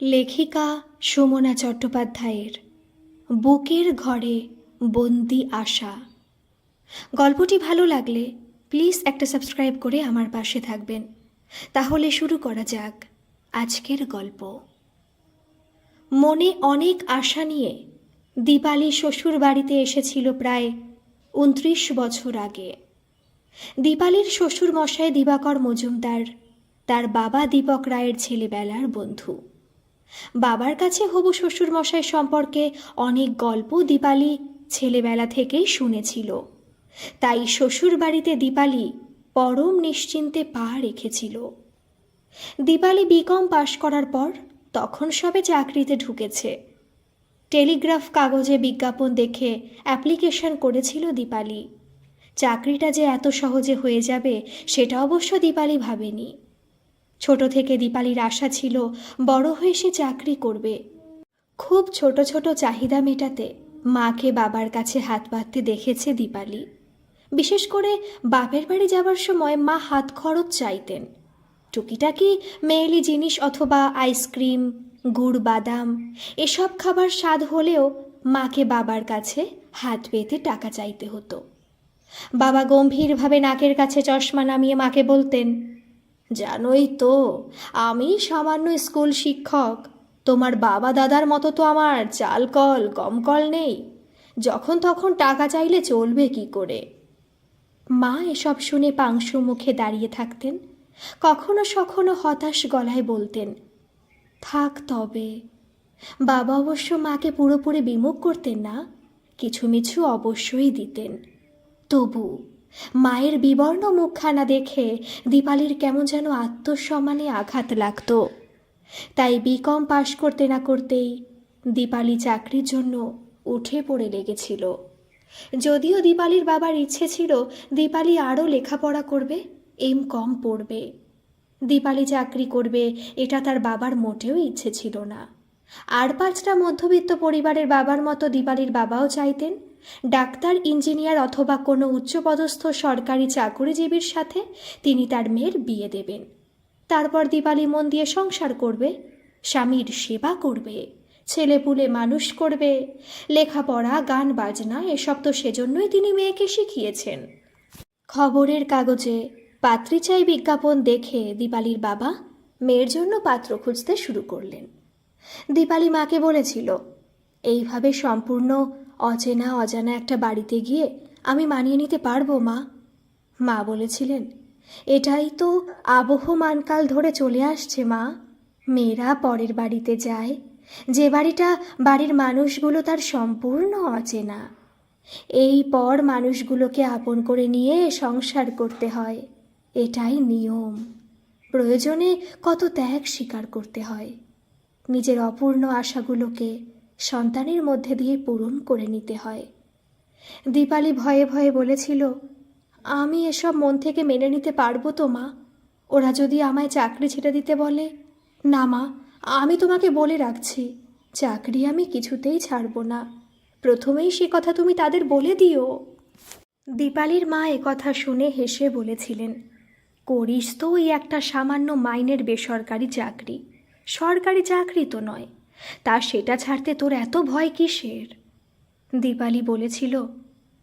লেখিকা সুমনা চট্টোপাধ্যায়ের বুকের ঘরে বন্দি আশা। গল্পটি ভালো লাগলে প্লিজ একটা সাবস্ক্রাইব করে আমার পাশে থাকবেন। তাহলে শুরু করা যাক আজকের গল্প। মনে অনেক আশা নিয়ে দীপালি শ্বশুর বাড়িতে এসেছিল প্রায় 29 বছর আগে। দীপালির শ্বশুর মশাই দিবাকর মজুমদার তার বাবা দীপক রায়ের ছেলেবেলার বন্ধু। বাবার কাছে হবু শ্বশুর মশাই সম্পর্কে অনেক গল্প দীপালি ছেলেবেলা থেকেই শুনেছিল। তাই শ্বশুর বাড়িতে দীপালি পরম নিশ্চিন্তে পা রেখেছিল। দীপালি বিকম পাশ করার পর তখন সবে চাকরিতে ঢুকেছে। টেলিগ্রাফ কাগজে বিজ্ঞাপন দেখে অ্যাপ্লিকেশন করেছিল দীপালি। চাকরিটা যে এত সহজে হয়ে যাবে সেটা অবশ্য দীপালি ভাবেনি। ছোট থেকে দীপালির আশা ছিল বড় হয়ে সে চাকরি করবে। খুব ছোট ছোট চাহিদা মেটাতে মাকে বাবার কাছে হাত পাততে দেখেছে দীপালি। বিশেষ করে বাপের বাড়ি যাবার সময় মা হাত খরচ চাইতেন। টুকিটাকি মেয়েলি জিনিস অথবা আইসক্রিম, গুড় বাদাম এসব খাবার স্বাদ হলেও মাকে বাবার কাছে হাত পেতে টাকা চাইতে হতো। বাবা গম্ভীরভাবে নাকের কাছে চশমা নামিয়ে মাকে বলতেন, জানোই তো আমি সামান্য স্কুল শিক্ষক, তোমার বাবা দাদার মতো তো আমার চাল কল কম কল নেই, যখন তখন টাকা চাইলে চলবে কি করে। মা এসব শুনে পাংশু মুখে দাঁড়িয়ে থাকতেন। কখনো সখনো হতাশ গলায় বলতেন, থাক তবে। বাবা অবশ্য মাকে পুরোপুরি বিমুখ করতেন না, কিছু মিছু অবশ্যই দিতেন। তবু মায়ের বিবর্ণ মুখখানা দেখে দীপালির কেমন যেন আত্মসম্মানে আঘাত লাগত। তাই বিকম পাশ করতে না করতেই দীপালি চাকরির জন্য উঠে পড়ে লেগেছিল। যদিও দীপালির বাবার ইচ্ছে ছিল দীপালি আরও লেখাপড়া করবে, কম পড়বে। দীপালি চাকরি করবে এটা তার বাবার মোটেও ইচ্ছে ছিল না। আর 5টা মধ্যবিত্ত পরিবারের বাবার মতো দীপালির বাবাও চাইতেন ডাক্তার, ইঞ্জিনিয়ার অথবা কোনো উচ্চপদস্থ সরকারি চাকুরিজীবীর সাথে তিনি তার মেয়ের বিয়ে দেবেন। তারপর দীপালি মন দিয়ে সংসার করবে, স্বামীর সেবা করবে, ছেলেপুলে মানুষ করবে। লেখাপড়া, গান বাজনা এসব তো সেজন্যই তিনি মেয়েকে শিখিয়েছেন। খবরের কাগজে পাত্রী চাই বিজ্ঞাপন দেখে দীপালির বাবা মেয়ের জন্য পাত্র খুঁজতে শুরু করলেন। দীপালি মাকে বলেছিল, এইভাবে সম্পূর্ণ অচেনা অজানা একটা বাড়িতে গিয়ে আমি মানিয়ে নিতে পারবো মা। মা বলেছিলেন, এটাই তো আবহমানকাল ধরে চলে আসছে মা। মেয়েরা পরের বাড়িতে যায়, যে বাড়িটা বাড়ির মানুষগুলো তার সম্পূর্ণ অচেনা। এই পর মানুষগুলোকে আপন করে নিয়ে সংসার করতে হয়, এটাই নিয়ম। প্রয়োজনে কত ত্যাগ স্বীকার করতে হয়। নিজের অপূর্ণ আশাগুলোকে সন্তানের মধ্যে দিয়ে পূরণ করে নিতে হয়। দীপালি ভয়ে ভয়ে বলেছিল, আমি এসব মন থেকে মেনে নিতে পারবো তো মা? ওরা যদি আমায় চাকরি ছেড়ে দিতে বলে? না মা, আমি তোমাকে বলে রাখছি, চাকরি আমি কিছুতেই ছাড়বো না। প্রথমেই সে কথা তুমি তাদের বলে দিও। দীপালির মা একথা শুনে হেসে বলেছিলেন, করিস তো ওই একটা সামান্য মাইনের বেসরকারি চাকরি, সরকারি চাকরি তো নয়, তা সেটা ছাড়তে তোর এত ভয় কিসের? দীপালি বলেছিল,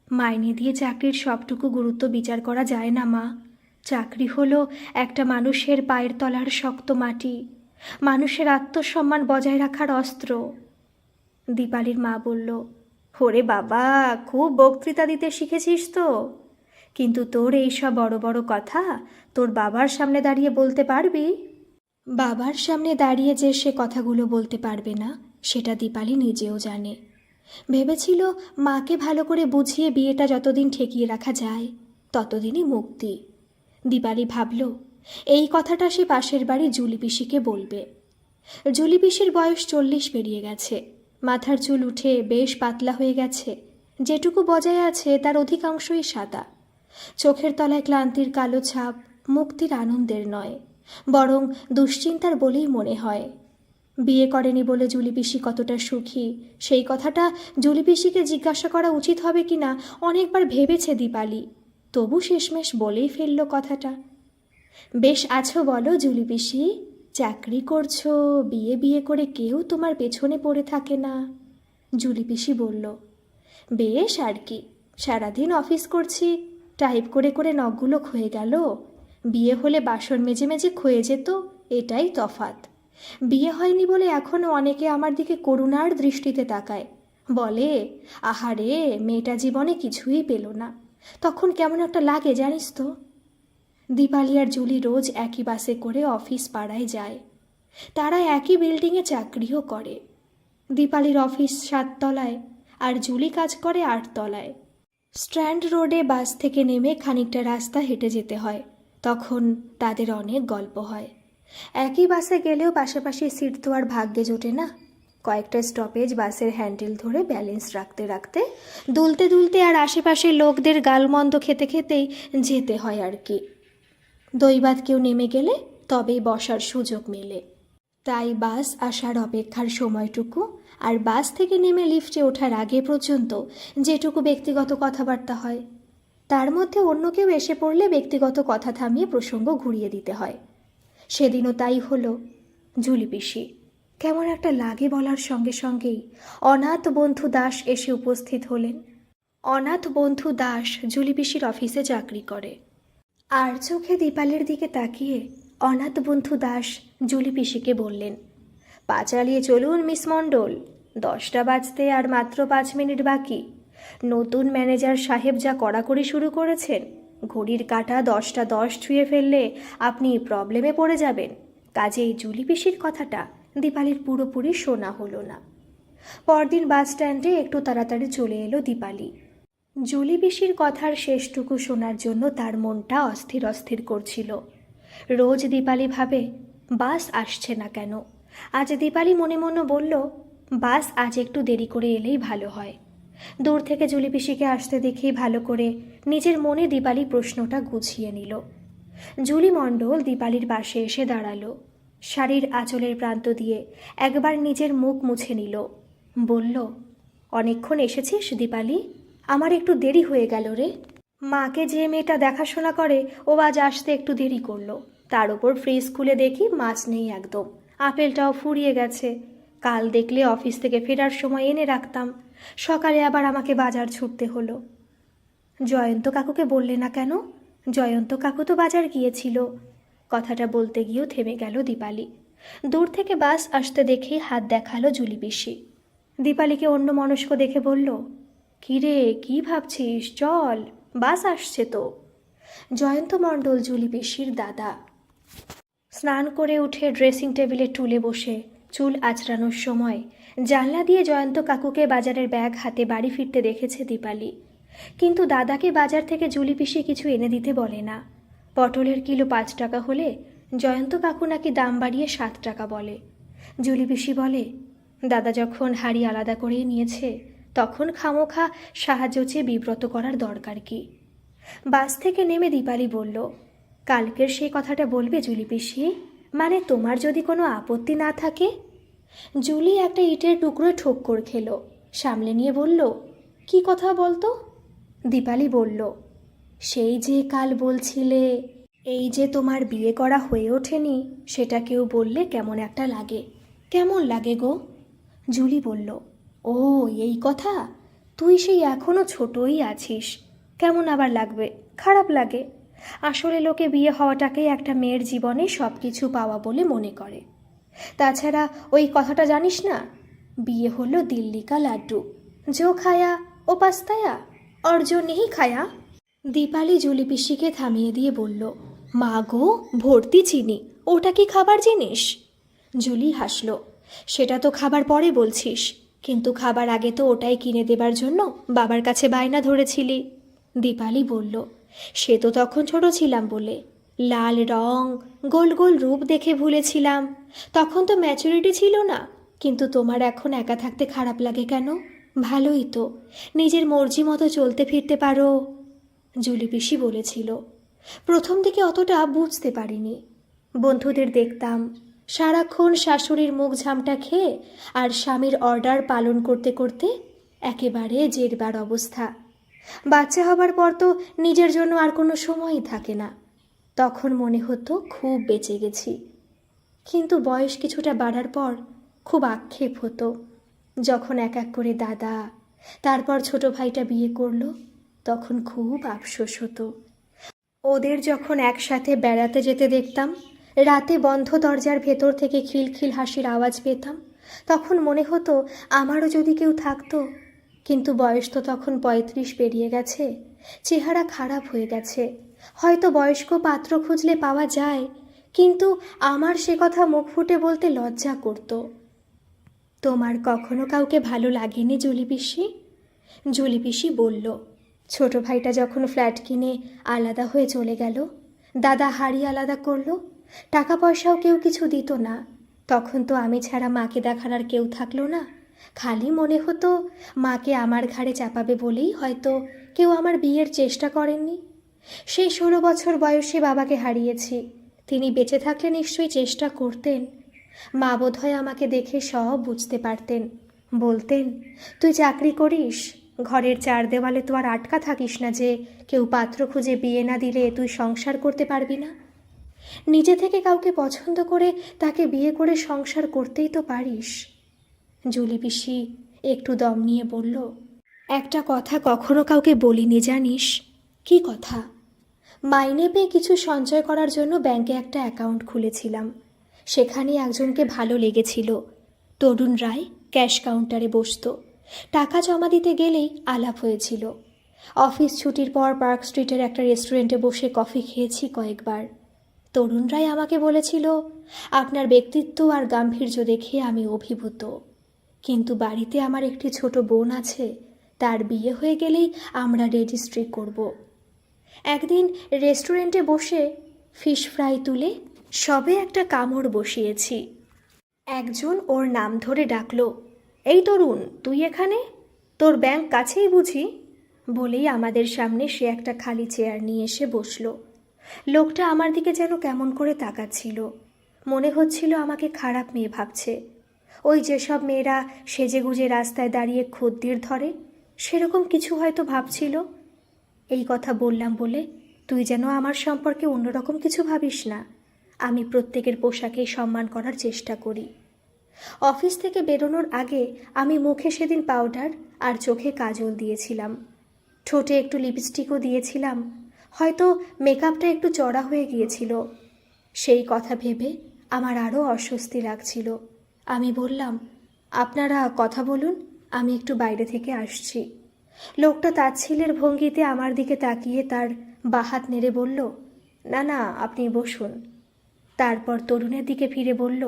মাইনে দিয়ে চাকরির সবটুকু গুরুত্ব বিচার করা যায় না মা। চাকরি হলো একটা মানুষের পায়ের তলার শক্ত মাটি, মানুষের আত্মসম্মান বজায় রাখার অস্ত্র। দীপালির মা বলল, ওরে বাবা, খুব বক্তৃতা দিতে শিখেছিস তো, কিন্তু তোর এইসব বড় বড় কথা তোর বাবার সামনে দাঁড়িয়ে বলতে পারবি? বাবার সামনে দাঁড়িয়ে যে সে কথাগুলো বলতে পারবে না সেটা দীপালি নিজেও জানে। ভেবেছিল মাকে ভালো করে বুঝিয়ে বিয়েটা যতদিন ঠেকিয়ে রাখা যায় ততদিনই মুক্তি। দীপালি ভাবল এই কথাটা সে পাশের বাড়ি জুলি পিসিকে বলবে। জুলি পিসির বয়স 40 পেরিয়ে গেছে, মাথার চুল উঠে বেশ পাতলা হয়ে গেছে, যেটুকু বজায় আছে তার অধিকাংশই সাদা। চোখের তলায় ক্লান্তির কালো ছাপ মুক্তির আনন্দের নয়, বরং দুশ্চিন্তার বলেই মনে হয়। বিয়ে করেনি বলে জুলি পিসি কতটা সুখী সেই কথাটা জুলি পিসিকে জিজ্ঞাসা করা উচিত হবে কিনা অনেকবার ভেবেছে দীপালি, তবু শেষমেশ বলেই ফেলল কথাটা। বেশ আছো বলো জুলি পিসি? চাকরি করছো, বিয়ে বিয়ে করে কেউ তোমার পেছনে পড়ে থাকে না। জুলি পিসি বলল, বেশ আর কি, সারাদিন অফিস করছি, টাইপ করে করে নখগুলো ক্ষয়ে গেল। বিয়ে হলে বাসন মেজে মেজে ক্ষয়ে যেত, এটাই তফাৎ। বিয়ে হয়নি বলে এখনও অনেকে আমার দিকে করুণার দৃষ্টিতে তাকায়, বলে আহারে মেয়েটা জীবনে কিছুই পেল না। তখন কেমন একটা লাগে জানিস তো। দীপালি আর জুলি রোজ একই বাসে করে অফিস পাড়ায় যায়। তারা একই বিল্ডিংয়ে চাকরিও করে। দীপালির অফিস 7 তলায় আর জুলি কাজ করে 8 তলায়। স্ট্র্যান্ড রোডে বাস থেকে নেমে খানিকটা রাস্তা হেঁটে যেতে হয়। তখন তাদের অনেক গল্প হয়। একই বাসে গেলেও পাশাপাশি সিট তো আর ভাগ্যে জোটে না। কয়েকটা স্টপেজ বাসের হ্যান্ডেল ধরে ব্যালেন্স রাখতে রাখতে, দুলতে দুলতে আর আশেপাশের লোকদের গালমন্দ খেতে খেতেই যেতে হয় আর কি। দৈবাত কেউ নেমে গেলে তবেই বসার সুযোগ মেলে। তাই বাস আসার অপেক্ষার সময়টুকু আর বাস থেকে নেমে লিফটে ওঠার আগে পর্যন্ত যেটুকু ব্যক্তিগত কথাবার্তা হয়, তার মধ্যে অন্য কেউ এসে পড়লে ব্যক্তিগত কথা থামিয়ে প্রসঙ্গ ঘুরিয়ে দিতে হয়। সেদিনও তাই হলো। জুলি পিসি, কেমন একটা লাগে বলার সঙ্গে সঙ্গেই অনাথ বন্ধু দাস এসে উপস্থিত হলেন। অনাথ বন্ধু দাস জুলি পিসির অফিসে চাকরি করে। আর চোখে দীপালির দিকে তাকিয়ে অনাথ বন্ধু দাস জুলি পিসিকে বললেন, পা চালিয়ে চলুন মিস মণ্ডল, 10টা বাজতে আর মাত্র 5 মিনিট বাকি। নতুন ম্যানেজার সাহেব যা কড়াকড়ি শুরু করেছেন, ঘড়ির কাঁটা 10টা 10 ছুঁয়ে ফেললে আপনি প্রবলেমে পড়ে যাবেন। কাজেই জুলি পিসির কথাটা দীপালির পুরোপুরি শোনা হলো না। পরদিন বাস স্ট্যান্ডে একটু তাড়াতাড়ি চলে এলো দীপালি। জুলি পিসির কথার শেষটুকু শোনার জন্য তার মনটা অস্থির অস্থির করছিল। রোজ দীপালি ভাবে বাস আসছে না কেন। আজ দীপালি মনে মনে বলল, বাস আজ একটু দেরি করে এলেই ভালো হয়। দূর থেকে জুলি পিসিকে আসতে দেখেই ভালো করে নিজের মনে দীপালি প্রশ্নটা গুছিয়ে নিল। জুলি মণ্ডল দীপালির পাশে এসে দাঁড়ালো। শাড়ির আঁচলের প্রান্ত দিয়ে একবার নিজের মুখ মুছে নিল। বলল, অনেকক্ষণ এসেছিস দীপালি? আমার একটু দেরি হয়ে গেল রে। মাকে যে মেয়েটা দেখাশোনা করে ও আজ আসতে একটু দেরি করলো। তার উপর ফ্রিজ খুলে দেখি মাছ নেই একদম, আপেলটাও ফুরিয়ে গেছে। কাল দেখলে অফিস থেকে ফেরার সময় এনে রাখতাম, সকালে আবার আমাকে বাজার ছুটতে হলো। জয়ন্ত কাকুকে বললে না কেন? জয়ন্ত কাকু তো বাজার গিয়েছিল। কথাটা বলতে গিয়েও থেমে গেল দীপালি। দূর থেকে বাস আসতে দেখেই হাত দেখালো জুলি পিসি। দীপালিকে অন্য মনস্ক দেখে বলল, কিরে কি ভাবছিস, চল, বাস আসছে তো। জয়ন্ত মণ্ডল জুলি পিসির দাদা। স্নান করে উঠে ড্রেসিং টেবিলে টুলে বসে চুল আঁচড়ানোর সময় জানলা দিয়ে জয়ন্ত কাকুকে বাজারের ব্যাগ হাতে বাড়ি ফিরতে দেখেছে দীপালি। কিন্তু দাদাকে বাজার থেকে জুলি পিসি কিছু এনে দিতে বলে না। পটলের কিলো 5 টাকা হলে জয়ন্ত কাকু নাকি দাম বাড়িয়ে 7 টাকা বলে। জুলি পিসি বলে, দাদা যখন হাড়ি আলাদা করেই নিয়েছে, তখন খামোখা সাহায্য চেয়ে বিব্রত করার দরকার কি। বাস থেকে নেমে দীপালি বলল, কালকের সেই কথাটা বলবে জুলি পিসি? মানে তোমার যদি কোনো আপত্তি না থাকে। জুলি একটা ইটের টুকরো ঠোক্কর খেলো, সামলে নিয়ে বলল, কি কথা বলতো? দীপালি বলল, সেই যে কাল বলছিলে এই যে তোমার বিয়ে করা হয়ে ওঠেনি, সেটা কেউ বললে কেমন একটা লাগে। কেমন লাগে গো? জুলি বলল, ও এই কথা, তুই সেই এখনও ছোটই আছিস। কেমন আবার লাগবে? খারাপ লাগে। আসলে লোকে বিয়ে হওয়াটাকেই একটা মেয়ের জীবনে সব কিছু পাওয়া বলে মনে করে। তাছাড়া ওই কথাটা জানিস না, বিয়ে হলো দিল্লি কা লাড্ডু, জো খায়া ও পাস্তায়া और जो नहीं খায়া। দীপালি জুলি পিসিকে থামিয়ে দিয়ে বলল, মা গো, ভর্তি চিনি, ওটা কি খাবার জিনিস? জুলি হাসল, সেটা তো খাবার পরে বলছিস, কিন্তু খাবার আগে তো ওটাই কিনে দেবার জন্য বাবার কাছে বায়না ধরেছিলি। দীপালি বলল, সে তো তখন ছোট ছিলাম বলে, লাল রং গোল গোল রূপ দেখে ভুলেছিলাম। তখন তো ম্যাচুরিটি ছিল না। কিন্তু তোমার এখন একা থাকতে খারাপ লাগে কেন? ভালোই তো, নিজের মর্জি মতো চলতে ফিরতে পারো। জুলি পিসি বলেছিল। প্রথম দিকে অতটা বুঝতে পারিনি। বন্ধুদের দেখতাম সারাক্ষণ শাশুড়ির মুখ ঝামটা খেয়ে আর স্বামীর অর্ডার পালন করতে করতে একেবারে জেরবার অবস্থা। বাচ্চা হবার পর তো নিজের জন্য আর কোনো সময়ই থাকে না। তখন মনে হতো খুব বেঁচে গেছি। কিন্তু বয়স কিছুটা বাড়ার পর খুব আক্ষেপ হতো। যখন এক এক করে দাদা, তারপর ছোট ভাইটা বিয়ে করলো, তখন খুব আফসোস হতো। ওদের যখন একসাথে বেড়াতে যেতে দেখতাম, রাতে বন্ধ দরজার ভেতর থেকে খিলখিল হাসির আওয়াজ পেতাম, তখন মনে হতো আমারও যদি কেউ থাকতো। কিন্তু বয়স তো তখন 35 পেরিয়ে গেছে, চেহারা খারাপ হয়ে গেছে। হয়তো বয়স্ক পাত্র খুঁজলে পাওয়া যায়, কিন্তু আমার সে কথা মুখ ফুটে বলতে লজ্জা করত। তোমার কখনো কাউকে ভালো লাগেনি জুলি পিসি? জুলি পিসি বলল, ছোট ভাইটা যখন ফ্ল্যাট কিনে আলাদা হয়ে চলে গেল, দাদা হাড়ি আলাদা করলো, টাকা পয়সাও কেউ কিছু দিত না, তখন তো আমি ছাড়া মাকে দেখার আর কেউ থাকলো না। খালি মনে হতো মাকে আমার ঘাড়ে চাপাবে বলেই হয়তো কেউ আমার বিয়ের চেষ্টা করেননি। সেই 16 বছর বয়সে বাবাকে হারিয়েছি, তিনি বেঁচে থাকলে নিশ্চয়ই চেষ্টা করতেন। মা বোধহয় আমাকে দেখে সব বুঝতে পারতেন, বলতেন, তুই চাকরি করিস, ঘরের 4 দেওয়ালে তো আর আটকা থাকিস না যে কেউ পাত্র খুঁজে বিয়ে না দিলে তুই সংসার করতে পারবি না। নিজে থেকে কাউকে পছন্দ করে তাকে বিয়ে করে সংসার করতেই তো পারিস। জুলি পিসি একটু দম নিয়ে বলল, একটা কথা কখনো কাউকে বলিনি জানিস? কি কথা? মাইনে পেয়ে কিছু সঞ্চয় করার জন্য ব্যাংকে একটা অ্যাকাউন্ট খুলেছিলাম। সেখানে একজনকে ভালো লেগেছিল। তরুণ রায় ক্যাশ কাউন্টারে বসতো। টাকা জমা দিতে গেলেই আলাপ হয়েছিল। অফিস ছুটির পর পার্ক স্ট্রিটের একটা রেস্টুরেন্টে বসে কফি খেয়েছি কয়েকবার। তরুণ রায় আমাকে বলেছিল, আপনার ব্যক্তিত্ব আর গাম্ভীর্য দেখে আমি অভিভূত, কিন্তু বাড়িতে আমার একটি ছোট বোন আছে, তার বিয়ে হয়ে গেলেই আমরা রেজিস্ট্রি করব। একদিন রেস্টুরেন্টে বসে ফিশ ফ্রাই তুলে সবে একটা কামড় বসিয়েছি। একজন ওর নাম ধরে ডাকলো, এই তরুণ, তুই এখানে? তোর ব্যাংক কাছেই বুঝি? বলেই আমাদের সামনে সে একটা খালি চেয়ার নিয়ে এসে বসলো। লোকটা আমার দিকে যেন কেমন করে তাকাচ্ছিল, মনে হচ্ছিল আমাকে খারাপ মেয়ে ভাবছে। ওই যেসব মেয়েরা সেজেগুজে রাস্তায় দাঁড়িয়ে খদ্দের ধরে, সেরকম কিছু হয়তো ভাবছিল। এই কথা বললাম বলে তুই যেন আমার সম্পর্কে অন্যরকম কিছু ভাবিস না। আমি প্রত্যেকের পোশাকেই সম্মান করার চেষ্টা করি। অফিস থেকে বেরোনোর আগে আমি মুখে সেদিন পাউডার আর চোখে কাজল দিয়েছিলাম, ঠোঁটে একটু লিপস্টিকও দিয়েছিলাম। হয়তো মেকআপটা একটু চড়া হয়ে গিয়েছিল। সেই কথা ভেবে আমার আরও অস্বস্তি লাগছিল। আমি বললাম, আপনারা কথা বলুন, আমি একটু বাইরে থেকে আসছি। লোকটা তাচ্ছিল্যের ভঙ্গিতে আমার দিকে তাকিয়ে তার বাহাত নেড়ে বলল, না না, আপনি বসুন। তারপর তরুণের দিকে ফিরে বলল,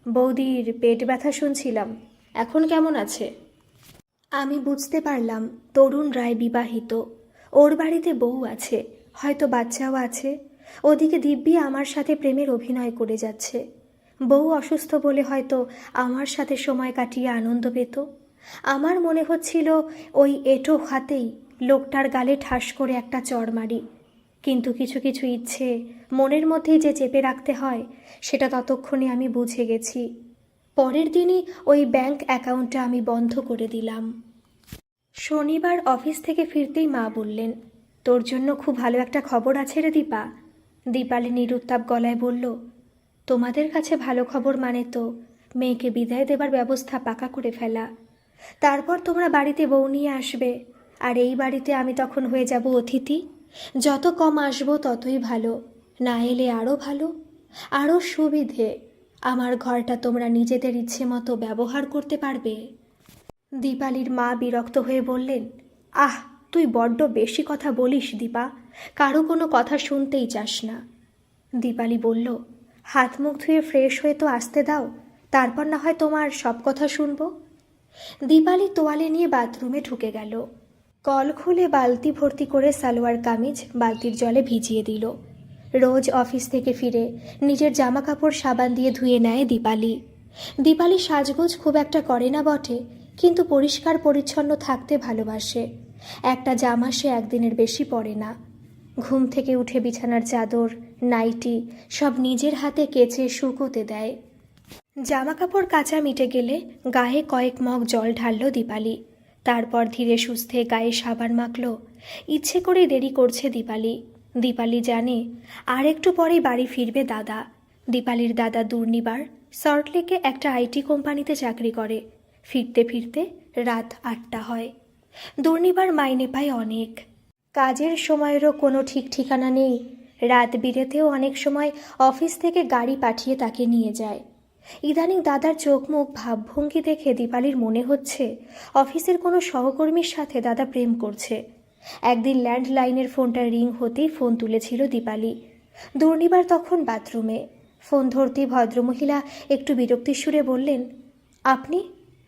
বৌদির পেট ব্যথা শুনছিলাম, এখন কেমন আছে? আমি বুঝতে পারলাম তরুণ রায় বিবাহিত, ওর বাড়িতে বউ আছে, হয়তো বাচ্চাও আছে। ওদিকে দিব্যি আমার সাথে প্রেমের অভিনয় করে যাচ্ছে। বউ অসুস্থ বলে হয়তো আমার সাথে সময় কাটিয়ে আনন্দ পেত। আমার মনে হচ্ছিল ওই এঁটো হাতেই লোকটার গালে ঠাস করে একটা চড় মারি। কিন্তু কিছু কিছু ইচ্ছে মনের মধ্যেই যে চেপে রাখতে হয়, সেটা ততক্ষণে আমি বুঝে গেছি। পরের দিনই ওই ব্যাংক অ্যাকাউন্টটা আমি বন্ধ করে দিলাম। শনিবার অফিস থেকে ফিরতেই মা বললেন, তোর জন্য খুব ভালো একটা খবর আছে রে দীপা। দীপালি নিরুত্তাপ গলায় বলল, তোমাদের কাছে ভালো খবর মানে তো মেয়েকে বিদায় দেবার ব্যবস্থা পাকা করে ফেলা। তারপর তোমরা বাড়িতে বউ নিয়ে আসবে, আর এই বাড়িতে আমি তখন হয়ে যাব অতিথি। যত কম আসবো ততই ভালো, না এলে আরও ভালো, আরও সুবিধে। আমার ঘরটা তোমরা নিজেদের ইচ্ছে মতো ব্যবহার করতে পারবে। দীপালির মা বিরক্ত হয়ে বললেন, আহ, তুই বড্ড বেশি কথা বলিস দীপা, কারো কোনো কথা শুনতেই চাস না। দীপালি বলল, হাত মুখ ধুয়ে ফ্রেশ হয়ে তো আসতে দাও, তারপর না হয় তোমার সব কথা শুনবো। দীপালি তোয়ালে নিয়ে বাথরুমে ঢুকে গেল। কল খুলে বালতি ভর্তি করে সালোয়ার কামিজ বালতির জলে ভিজিয়ে দিল। রোজ অফিস থেকে ফিরে নিজের জামা কাপড় সাবান দিয়ে ধুয়ে নেয় দীপালি। দীপালি সাজগোজ খুব একটা করে না বটে, কিন্তু পরিষ্কার পরিচ্ছন্ন থাকতে ভালোবাসে। একটা জামা সে একদিনের বেশি পরে না। ঘুম থেকে উঠে বিছানার চাদর, নাইটি সব নিজের হাতে কেচে শুকোতে দেয়। জামা কাপড় কাচা মিটে গেলে গায়ে কয়েক মগ জল ঢালল দীপালি। তারপর ধীরে সুস্থে গায়ে সাবান মাখল। ইচ্ছে করে দেরি করছে দীপালি। দীপালি জানে আর একটু পরেই বাড়ি ফিরবে দাদা। দীপালির দাদা দুর্নিবার সল্টলেকে একটা আইটি কোম্পানিতে চাকরি করে। ফিরতে ফিরতে রাত 8টা হয়। দুর্নিবার মাইনে পায় অনেক। কাজের সময়েরও কোনো ঠিক ঠিকানা নেই। রাত বিরেতেও অনেক সময় অফিস থেকে গাড়ি পাঠিয়ে তাকে নিয়ে যায়। ইদানিং দাদার চোখ মুখ ভাবভঙ্গি দেখে দীপালির মনে হচ্ছে অফিসের কোনো সহকর্মীর সাথে দাদা প্রেম করছে। একদিন ল্যান্ডলাইনের ফোনটা রিং হতেই ফোন তুলেছিল দীপালি। দুর্নিবার তখন বাথরুমে। ফোন ধরতেই ভদ্রমহিলা একটু বিরক্তির সুরে বললেন, আপনি?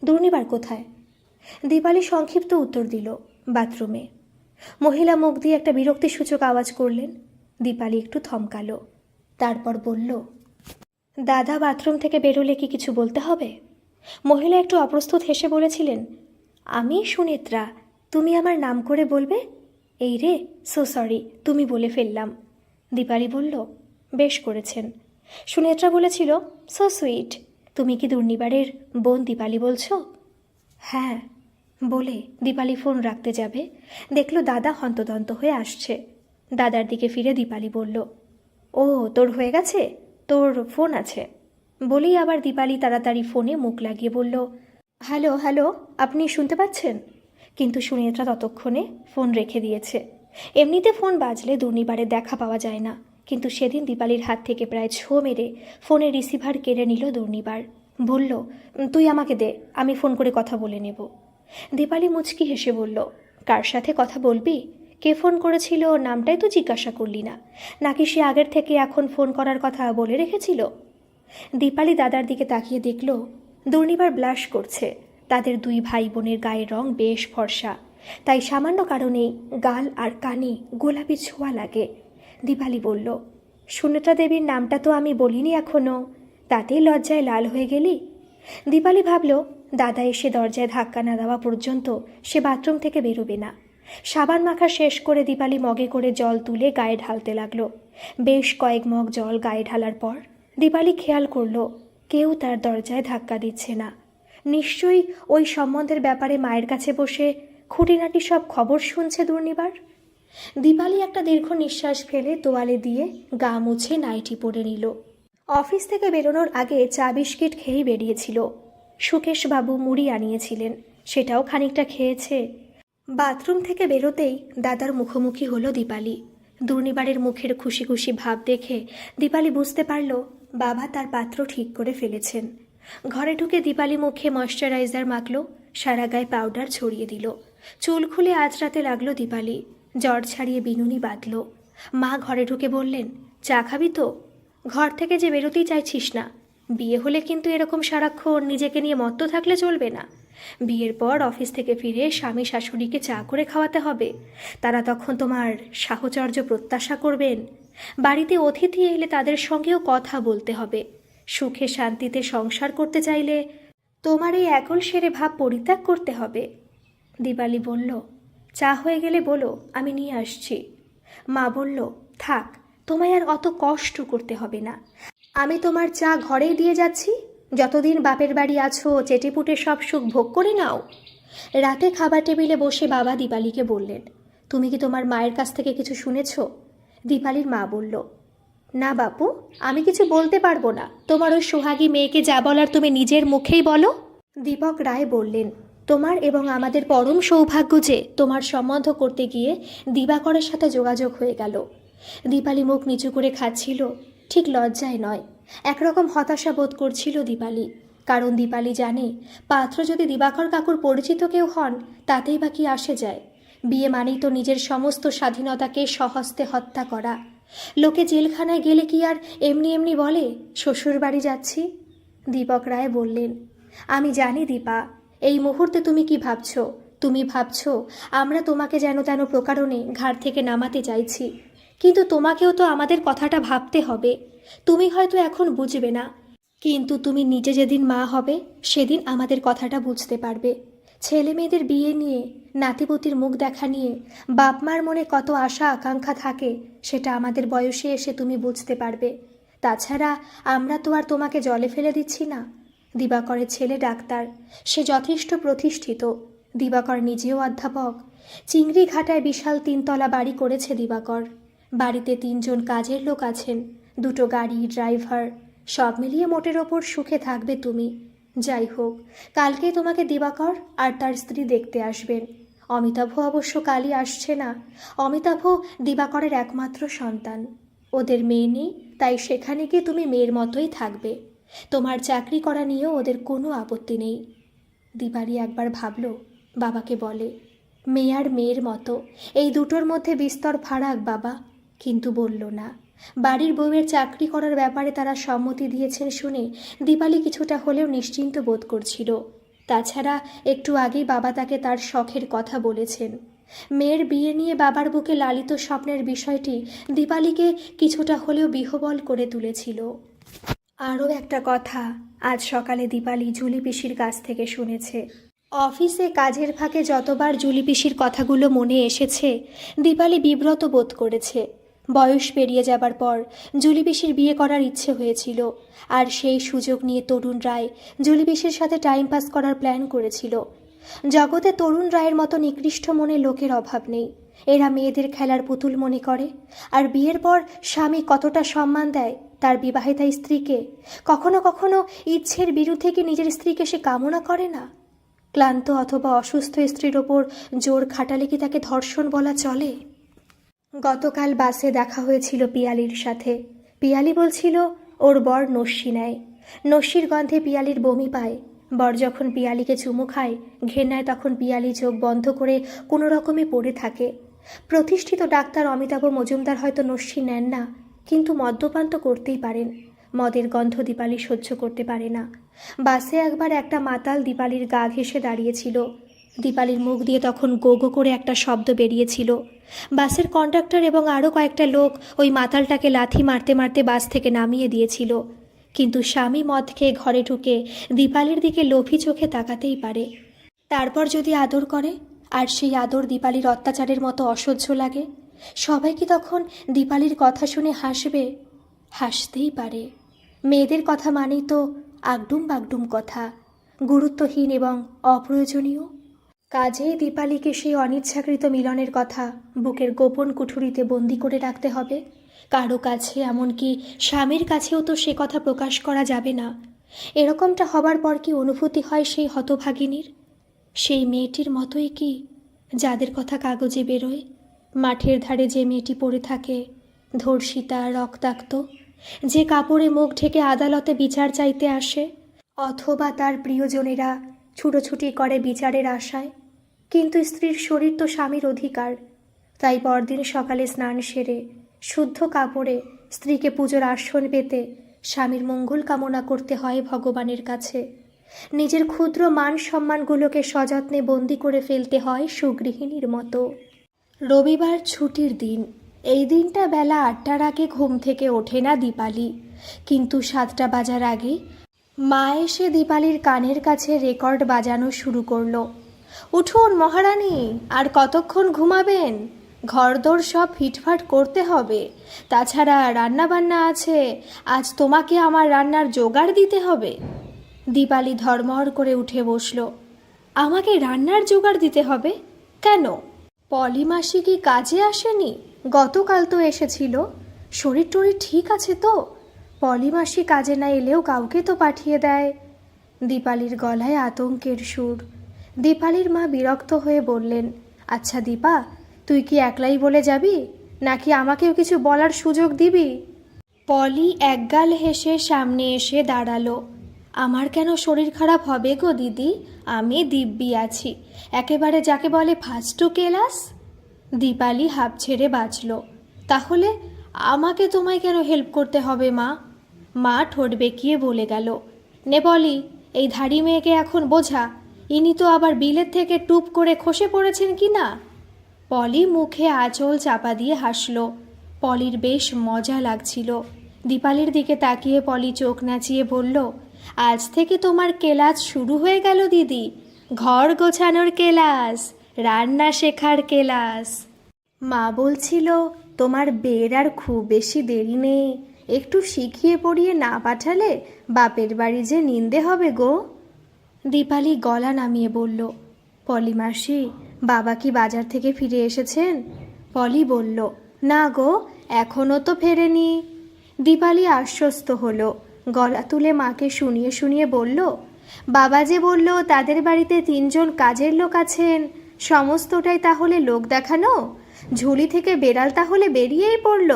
দুর্নিবার কোথায়? দীপালি সংক্ষিপ্ত উত্তর দিল, বাথরুমে। মহিলা মুখ দিয়ে একটা বিরক্তিসূচক আওয়াজ করলেন। দীপালি একটু থমকালো, তারপর বলল, দাদা বাথরুম থেকে বেরোলে কি কিছু বলতে হবে? মহিলা একটু অপ্রস্তুত হেসে বলেছিলেন, আমি সুনেত্রা, তুমি আমার নাম করে বলবে। এই রে, সো সরি, তুমি বলে ফেললাম। দীপালি বলল, বেশ করেছেন। সুনেত্রা বলেছিল, সো সুইট। তুমি কি দুর্নিবারের বোন দীপালি বলছো? হ্যাঁ। বলে দীপালি ফোন রাখতে যাবে, দেখল দাদা হন্তদন্ত হয়ে আসছে। দাদার দিকে ফিরে দীপালি বলল, ও তোর হয়ে গেছে, তোর ফোন আছে। বলেই আবার দীপালি তাড়াতাড়ি ফোনে মুখ লাগিয়ে বলল, হ্যালো হ্যালো, আপনি শুনতে পাচ্ছেন? কিন্তু সুনেত্রা ততক্ষণে ফোন রেখে দিয়েছে। এমনিতে ফোন বাজলে দুর্নিবারের দেখা পাওয়া যায় না, কিন্তু সেদিন দীপালির হাত থেকে প্রায় ছো মেরে ফোনের রিসিভার কেড়ে নিল দুর্নিবার। বলল, তুই আমাকে দে, আমি ফোন করে কথা বলে নেব। দীপালি মুচকি হেসে বলল, কার সাথে কথা বলবি? কে ফোন করেছিল নামটাই তো জিজ্ঞাসা করলি না, নাকি সে আগের থেকে এখন ফোন করার কথা বলে রেখেছিল? দীপালি দাদার দিকে তাকিয়ে দেখল দুর্নিবার ব্লাশ করছে। তাদের দুই ভাই বোনের গায়ের রং বেশ ফর্সা, তাই সামান্য কারণেই গাল আর কানে গোলাপি ছোঁয়া লাগে। দীপালি বলল, সুনেত্রা দেবীর নামটা তো আমি বলিনি এখনো, তাতেই লজ্জায় লাল হয়ে গেলি? দীপালি ভাবল দাদা এসে দরজায় ধাক্কা না দেওয়া পর্যন্ত সে বাথরুম থেকে বেরোবে না। সাবান মাখা শেষ করে দীপালি মগে করে জল তুলে গায়ে ঢালতে লাগলো। বেশ কয়েক মগ জল গায়ে ঢালার পর দীপালি খেয়াল করল কেউ তার দরজায় ধাক্কা দিচ্ছে না। নিশ্চয়ই ওই সম্বন্ধের ব্যাপারে মায়ের কাছে বসে খুঁটিনাটি সব খবর শুনছে দুর্নিবার। দীপালি একটা দীর্ঘ নিঃশ্বাস ফেলে তোয়ালে দিয়ে গা মুছে নাইটি পরে নিল। অফিস থেকে বেরোনোর আগে চা বিস্কিট খেয়েই বেরিয়েছিল। সুকেশবাবু মুড়ি আনিয়েছিলেন, সেটাও খানিকটা খেয়েছে। বাথরুম থেকে বেরোতেই দাদার মুখোমুখি হলো দীপালি। দুর্নিবারের মুখের খুশি খুশি ভাব দেখে দীপালি বুঝতে পারল বাবা তার পাত্র ঠিক করে ফেলেছেন। ঘরে ঢুকে দীপালি মুখে ময়শ্চারাইজার মাখল, সারা গায়ে পাউডার ছড়িয়ে দিল। চুল খুলে আঁচড়াতে লাগলো দীপালি। জ্বর ছাড়িয়ে বিনুনি বাঁধল। মা ঘরে ঢুকে বললেন, চা খাবি তো? ঘর থেকে যে বেরোতেই চাইছিস না। বিয়ে হলে কিন্তু এরকম সারাক্ষণ নিজেকে নিয়ে মত্ত থাকলে চলবে না। বিয়ের পর অফিস থেকে ফিরে স্বামী শাশুড়িকে চা করে খাওয়াতে হবে। তারা তখন তোমার সাহচর্য প্রত্যাশা করবেন। বাড়িতে অতিথি এলে তাদের সঙ্গেও কথা বলতে হবে। সুখে শান্তিতে সংসার করতে চাইলে তোমার এই একল সেরে ভাব পরিত্যাগ করতে হবে। দীপালি বলল, চা হয়ে গেলে বলো, আমি নিয়ে আসছি। মা বলল, থাক, তোমায় আর অত কষ্ট করতে হবে না, আমি তোমার চা ঘরেই দিয়ে যাচ্ছি। যতদিন বাপের বাড়ি আছো চেটেপুটে সব সুখ ভোগ করে নাও। রাতে খাবার টেবিলে বসে বাবা দীপালিকে বললেন, তুমি কি তোমার মায়ের কাছ থেকে কিছু শুনেছ? দীপালির মা বলল, না বাপু, আমি কিছু বলতে পারবো না। তোমার ওই সোহাগী মেয়েকে যা বলার তুমি নিজের মুখেই বলো। দীপক রায় বললেন, তোমার এবং আমাদের পরম সৌভাগ্য যে তোমার সম্বন্ধ করতে গিয়ে দিবাকরের সাথে যোগাযোগ হয়ে গেল। দীপালি মুখ নিচু করে খাচ্ছিল, ঠিক লজ্জায় নয়, একরকম হতাশা বোধ করছিল দীপালি। কারণ দীপালি জানে পাত্র যদি দিবাকর কাকুর পরিচিত কেউ হন তাতেই বা কি আসে যায়। বিয়ে মানেই তো নিজের সমস্ত স্বাধীনতাকে স্বহস্তে হত্যা করা। লোকে জেলখানায় গেলে কি আর এমনি এমনি বলে শ্বশুর বাড়ি যাচ্ছি? দীপক রায় বললেন, আমি জানি দীপা, এই মুহূর্তে তুমি কি ভাবছো। তুমি ভাবছো আমরা তোমাকে যেন তেন প্রকারণে ঘাট থেকে নামাতে চাইছি, কিন্তু তোমাকেও তো আমাদের কথাটা ভাবতে হবে। তুমি হয়তো এখন বুঝবে না, কিন্তু তুমি নিজে যেদিন মা হবে সেদিন আমাদের কথাটা বুঝতে পারবে। ছেলে মেয়েদের বিয়ে নিয়ে, নাতিপুতির মুখ দেখা নিয়ে বাপ মার মনে কত আশা আকাঙ্ক্ষা থাকে সেটা আমাদের বয়সে এসে তুমি বুঝতে পারবে। তাছাড়া আমরা তো আর তোমাকে জলে ফেলে দিচ্ছি না। দিবাকরের ছেলে ডাক্তার, সে যথেষ্ট প্রতিষ্ঠিত। দিবাকর নিজেও অধ্যাপক। চিংড়ি ঘাটায় বিশাল 3তলা বাড়ি করেছে দিবাকর। বাড়িতে 3জন কাজের লোক আছেন, 2টো গাড়ি, ড্রাইভার। সব মিলিয়ে মোটের ওপর সুখে থাকবে তুমি। যাই হোক, কালকে তোমাকে দিবাকর আর তার স্ত্রী দেখতে আসবেন। অমিতাভ অবশ্য কালই আসছে না। অমিতাভ দিবাকরের একমাত্র সন্তান। ওদের মেয়ে নেই, তাই সেখানে গিয়ে তুমি মেয়ের মতোই থাকবে। তোমার চাকরি করা নিয়েও ওদের কোনো আপত্তি নেই। দীপালি একবার ভাবল, বাবাকে বলে, মেয়ে আর মেয়ের মতো, এই দুটোর মধ্যে বিস্তর ফারাক বাবা। কিন্তু বলল না। বাড়ির বউয়ের চাকরি করার ব্যাপারে তারা সম্মতি দিয়েছেন শুনে দীপালি কিছুটা হলেও নিশ্চিন্ত বোধ করছিল। তাছাড়া একটু আগেই বাবা তাকে তার শখের কথা বলেছেন। মেয়ের বিয়ে নিয়ে বাবার বুকে লালিত স্বপ্নের বিষয়টি দীপালিকে কিছুটা হলেও বিহ্বল করে তুলেছিল। আরও একটা কথা আজ সকালে দীপালি জুলি পিসির কাছ থেকে শুনেছে। অফিসে কাজের ফাঁকে যতবার জুলি পিসির কথাগুলো মনে এসেছে, দীপালি বিব্রত বোধ করেছে। বয়স পেরিয়ে যাবার পর জুলি পিসির বিয়ে করার ইচ্ছে হয়েছিল, আর সেই সুযোগ নিয়ে তরুণ রায় জুলি পিসির সাথে টাইম পাস করার প্ল্যান করেছিল। জগতে তরুণ রায়ের মতো নিকৃষ্ট মনে লোকের অভাব নেই। এরা মেয়েদের খেলার পুতুল মনে করে। আর বিয়ের পর স্বামী কতটা সম্মান দেয় তার বিবাহিতা স্ত্রীকে, কখনো কখনো ইচ্ছের বিরুদ্ধে কি নিজের স্ত্রীকে সে কামনা করে না? ক্লান্ত অথবা অসুস্থ স্ত্রীর ওপর জোর খাটালে কি তাকে ধর্ষণ বলা চলে? গতকাল বাসে দেখা হয়েছিল পিয়ালির সাথে। পিয়ালি বলছিল ওর বর নস্যি নেয়। নস্যির গন্ধে পিয়ালির বমি পায়। বর যখন পিয়ালিকে চুমু খায়, ঘেন্নায়, তখন পিয়ালি চোখ বন্ধ করে কোনো রকমে পড়ে থাকে। প্রতিষ্ঠিত ডাক্তার অমিতাভ মজুমদার হয়তো নস্যি নেন না, কিন্তু মদ্যপান তো করতেই পারেন। মদের গন্ধ দীপালি সহ্য করতে পারে না। বাসে একবার একটা মাতাল দীপালির গা ঘেঁষে দাঁড়িয়েছিল। দীপালির মুখ দিয়ে তখন গো গো করে একটা শব্দ বেরিয়েছিল। বাসের কন্ডাক্টর এবং আরও কয়েকটা লোক ওই মাতালটাকে লাথি মারতে মারতে বাস থেকে নামিয়ে দিয়েছিল। কিন্তু স্বামী মদ খেয়ে ঘরে ঢুকে দীপালির দিকে লোভী চোখে তাকাতেই পারে। তারপর যদি আদর করে, আর সেই আদর দীপালির অত্যাচারের মতো অসহ্য লাগে, সবাই কি তখন দীপালির কথা শুনে হাসবে? হাসতেই পারে। মেয়েদের কথা মানেই তো আগডুম বাগডুম কথা, গুরুত্বহীন এবং অপ্রয়োজনীয়। কাজেই দীপালিকে সেই অনিচ্ছাকৃত মিলনের কথা বুকের গোপন কুঠুরিতে বন্দি করে রাখতে হবে। কারো কাছে, এমনকি স্বামীর কাছেও তো সে কথা প্রকাশ করা যাবে না। এরকমটা হবার পর কি অনুভূতি হয় সেই হতভাগিনীর? সেই মেয়েটির মতোই কি, যাদের কথা কাগজে বেরোয়? মাঠের ধারে যে মেয়েটি পড়ে থাকে, ধর্ষিতা, রক্তাক্ত, যে কাপড়ে মুখ ঢেকে আদালতে বিচার চাইতে আসে, অথবা তার প্রিয়জনেরা ছুটোছুটি করে বিচারের আশায়। কিন্তু স্ত্রীর শরীর তো স্বামীর অধিকার। তাই পরদিন সকালে স্নান সেরে শুদ্ধ কাপড়ে স্ত্রীকে পুজোর আসন পেতে স্বামীর মঙ্গল কামনা করতে হয় ভগবানের কাছে। নিজের ক্ষুদ্র মান সম্মানগুলোকে সযত্নে বন্দি করে ফেলতে হয় সুগৃহিণীর মতো। রবিবার ছুটির দিন। এই দিনটা বেলা 8টার আগে ঘুম থেকে ওঠে না দীপালি, কিন্তু 7টা বাজার আগে মা এসে দীপালির কানের কাছে রেকর্ড বাজানো শুরু করলো। উঠুন মহারানী, আর কতক্ষণ ঘুমাবেন? ঘরদোর সব ফিটফাট করতে হবে। তাছাড়া রান্নাবান্না আছে, আজ তোমাকে আমার রান্নার জোগাড় দিতে হবে। দীপালি ধর্মর করে উঠে বসল। আমাকে রান্নার জোগাড় দিতে হবে কেন? পলিমাসি কি কাজে আসেনি? গতকাল তো এসেছিল। শরীর টরীর ঠিক আছে তো? পলিমাসি কাজে না এলেও কাউকে তো পাঠিয়ে দেয়। দীপালির গলায় আতঙ্কের সুর। দীপালির মা বিরক্ত হয়ে বললেন, আচ্ছা দীপা, তুই কি একলাই বলে যাবি, নাকি আমাকেও কিছু বলার সুযোগ দিবি? পলি একগাল হেসে সামনে এসে দাঁড়ালো। আমার কেন শরীর খারাপ হবে গো দিদি? আমি দিব্যি আছি, একেবারে যাকে বলে ফার্স্ট টু ক্লাস। দীপালি হাঁপ ছেড়ে বাঁচল। তাহলে আমাকে তোমায় কেন হেল্প করতে হবে মা? মা ঠোঁট বেঁকিয়ে বলে গেল, নে পলি, এই ধাড়ি মেয়েকে এখন বোঝা, ইনি তো আবার বিলের থেকে টুপ করে খসে পড়েছেন কি না। পলি মুখে আঁচল চাপা দিয়ে হাসল। পলির বেশ মজা লাগছিল। দীপালির দিকে তাকিয়ে পলি চোখ নাচিয়ে বলল, আজ থেকে তোমার কেলাস শুরু হয়ে গেল দিদি। ঘর গোছানোর কেলাস, রান্না শেখার কেলাস। মা বলছিল তোমার বিয়ের আর খুব বেশি দেরি নেই, একটু শিখিয়ে পড়িয়ে না পাঠালে বাপের বাড়ি যে নিন্দে হবে গো। দীপালি গলা নামিয়ে বলল, পলি মাসি, বাবা কি বাজার থেকে ফিরে এসেছেন? পলি বলল, না গো, এখনও তো ফেরেনি। দীপালি আশ্বস্ত হলো। গলা তুলে মাকে শুনিয়ে শুনিয়ে বলল, বাবা যে বলল তাদের বাড়িতে 3 জন কাজের লোক আছেন, সমস্তটাই তাহলে লোক দেখানো? ঝুলি থেকে বেড়াল তাহলে বেরিয়েই পড়ল।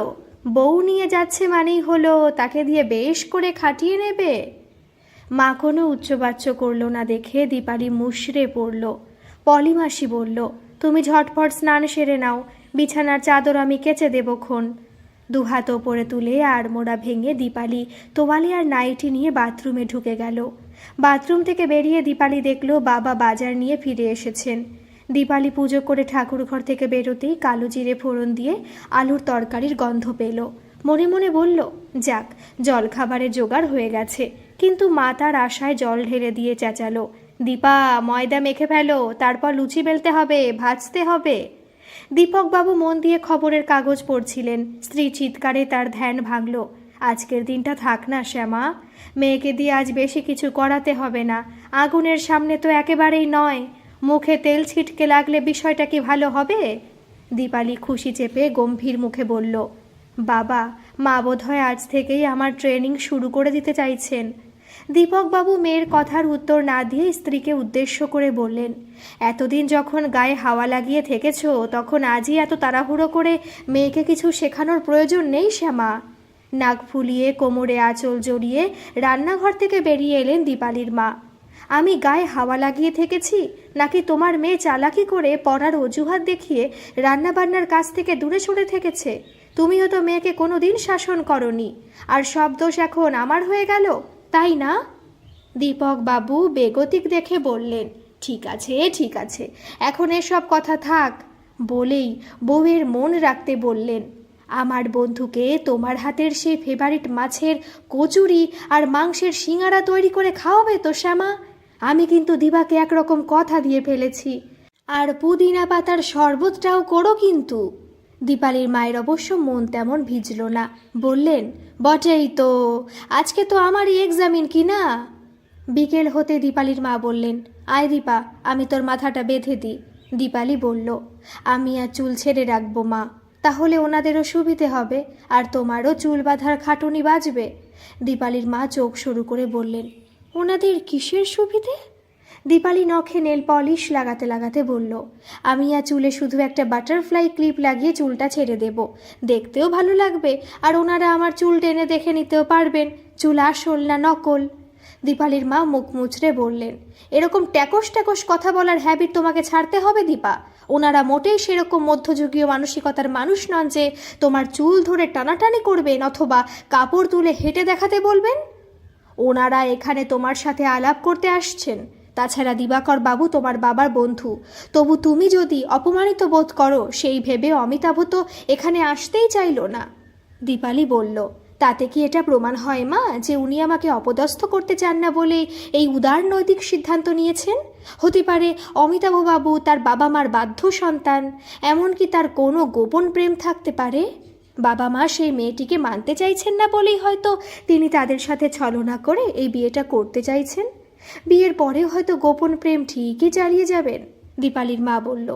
বউ নিয়ে যাচ্ছে মানেই হলো তাকে দিয়ে বেশ করে খাটিয়ে নেবে। মা কোনো উচ্চবাচ্য করল না দেখে দীপালি মুষড়ে পড়ল। পলিমাসি বলল, তুমি ঝটপট স্নান সেরে নাও, বিছানার চাদর আমি কেচে দেবক্ষণ। দুহাত ওপরে তুলে আড়মোড়া ভেঙে দীপালি তোয়ালে আর নাইটি নিয়ে বাথরুমে ঢুকে গেল। বাথরুম থেকে বেরিয়ে দীপালি দেখল বাবা বাজার নিয়ে ফিরে এসেছেন। দীপালি পুজো করে ঠাকুরঘর থেকে বেরোতেই কালো জিরে ফোড়ন দিয়ে আলুর তরকারির গন্ধ পেল। মনে মনে বলল, যাক, জলখাবারের জোগাড় হয়ে গেছে। কিন্তু মা তার আশায় জল ঢেলে দিয়ে চেঁচালো, দীপা, ময়দা মেখে ফেলো, তারপর লুচি বেলতে হবে, ভাজতে হবে। দীপকবাবু মন দিয়ে খবরের কাগজ পড়ছিলেন। স্ত্রী চিৎকারে তার ধ্যান ভাঙল। আজকের দিনটা থাক না শ্যামা, মেয়েকে দিয়ে আজ বেশি কিছু করাতে হবে না। আগুনের সামনে তো একেবারেই নয়। মুখে তেল ছিটকে লাগলে বিষয়টা কি ভালো হবে? দীপালি খুশি চেপে গম্ভীর মুখে বলল, বাবা, মা বোধহয় আজ থেকেই আমার ট্রেনিং শুরু করে দিতে চাইছেন। দীপকবাবু মেয়ের কথার উত্তর না দিয়ে স্ত্রীকে উদ্দেশ্য করে বললেন, এতদিন যখন গায়ে হাওয়া লাগিয়ে থেকেছ, তখন আজই এত তাড়াহুড়ো করে মেয়েকে কিছু শেখানোর প্রয়োজন নেই শ্যামা। নাক ফুলিয়ে কোমরে আঁচল জড়িয়ে রান্নাঘর থেকে বেরিয়ে এলেন দীপালির মা। আমি গায়ে হাওয়া লাগিয়ে থেকেছি নাকি তোমার মেয়ে চালাকি করে পড়ার অজুহাত দেখিয়ে রান্নাবান্নার কাছ থেকে দূরে সরে থেকেছে? তুমিও তো মেয়েকে কোনো দিন শাসন করনি, আর সব দোষ এখন আমার হয়ে গেল, তাই না? দীপক বাবু বেগতিক দেখে বললেন, ঠিক আছে ঠিক আছে, এখন এসব কথা থাক। বলেই বউয়ের মন রাখতে বললেন, আমার বন্ধুকে তোমার হাতের সেই ফেভারিট মাছের কচুরি আর মাংসের সিঙাড়া তৈরি করে খাওয়াবে তো শ্যামা? আমি কিন্তু দিবাকে একরকম কথা দিয়ে ফেলেছি। আর পুদিনা পাতার শরবতটাও করো কিন্তু। দীপালির মায়ের অবশ্য মন তেমন ভিজল না। বললেন, বটেই তো, আজকে তো আমারই এক্সামিন কি না? বিকেল হতে দীপালির মা বললেন, আয় দীপা, আমি তোর মাথাটা বেঁধে দিই। দীপালি বলল, আমি আর চুল ছেড়ে রাখবো মা, তাহলে ওনাদেরও সুবিধে হবে, আর তোমারও চুল বাঁধার খাটুনি বাজবে। দীপালির মা চোখ শুরু করে বললেন, ওনাদের কিসের সুবিধে? দীপালি নখে নেল পলিশ লাগাতে লাগাতে বলল, আমি আর চুলে শুধু একটা বাটারফ্লাই ক্লিপ লাগিয়ে চুলটা ছেড়ে দেব, দেখতেও ভালো লাগবে, আর ওনারা আমার চুল টেনে দেখে নিতেও পারবেন চুল আসল না নকল। দীপালির মা মুখ মুচড়ে বললেন, এরকম ট্যাকস ট্যাকস কথা বলার হ্যাবিট তোমাকে ছাড়তে হবে দীপা। ওনারা মোটেই সেরকম মধ্যযুগীয় মানসিকতার মানুষ নন যে তোমার চুল ধরে টানাটানি করবেন অথবা কাপড় তুলে হেঁটে দেখাতে বলবেন। ওনারা এখানে তোমার সাথে আলাপ করতে আসছেন। তাছাড়া দিবাকর বাবু তোমার বাবার বন্ধু, তবু তুমি যদি অপমানিত বোধ করো সেই ভেবে অমিতাভ তো এখানে আসতেই চাইল না। দীপালি বলল, তাতে কি এটা প্রমাণ হয় মা যে উনি আমাকে অপদস্থ করতে চান না বলে এই উদার নৈতিক সিদ্ধান্ত নিয়েছেন? হতে পারে অমিতাভ বাবু তার বাবা মার বাধ্য সন্তান, এমনকি তার কোনো গোপন প্রেম থাকতে পারে। বাবা মা সেই মেয়েটিকে মানতে চাইছেন না বলেই হয়তো তিনি তাদের সাথে ছলনা করে এই বিয়েটা করতে চাইছেন। বিয়ের পরেও হয়তো গোপন প্রেম ঠিকই চালিয়ে যাবেন। দীপালির মা বলল,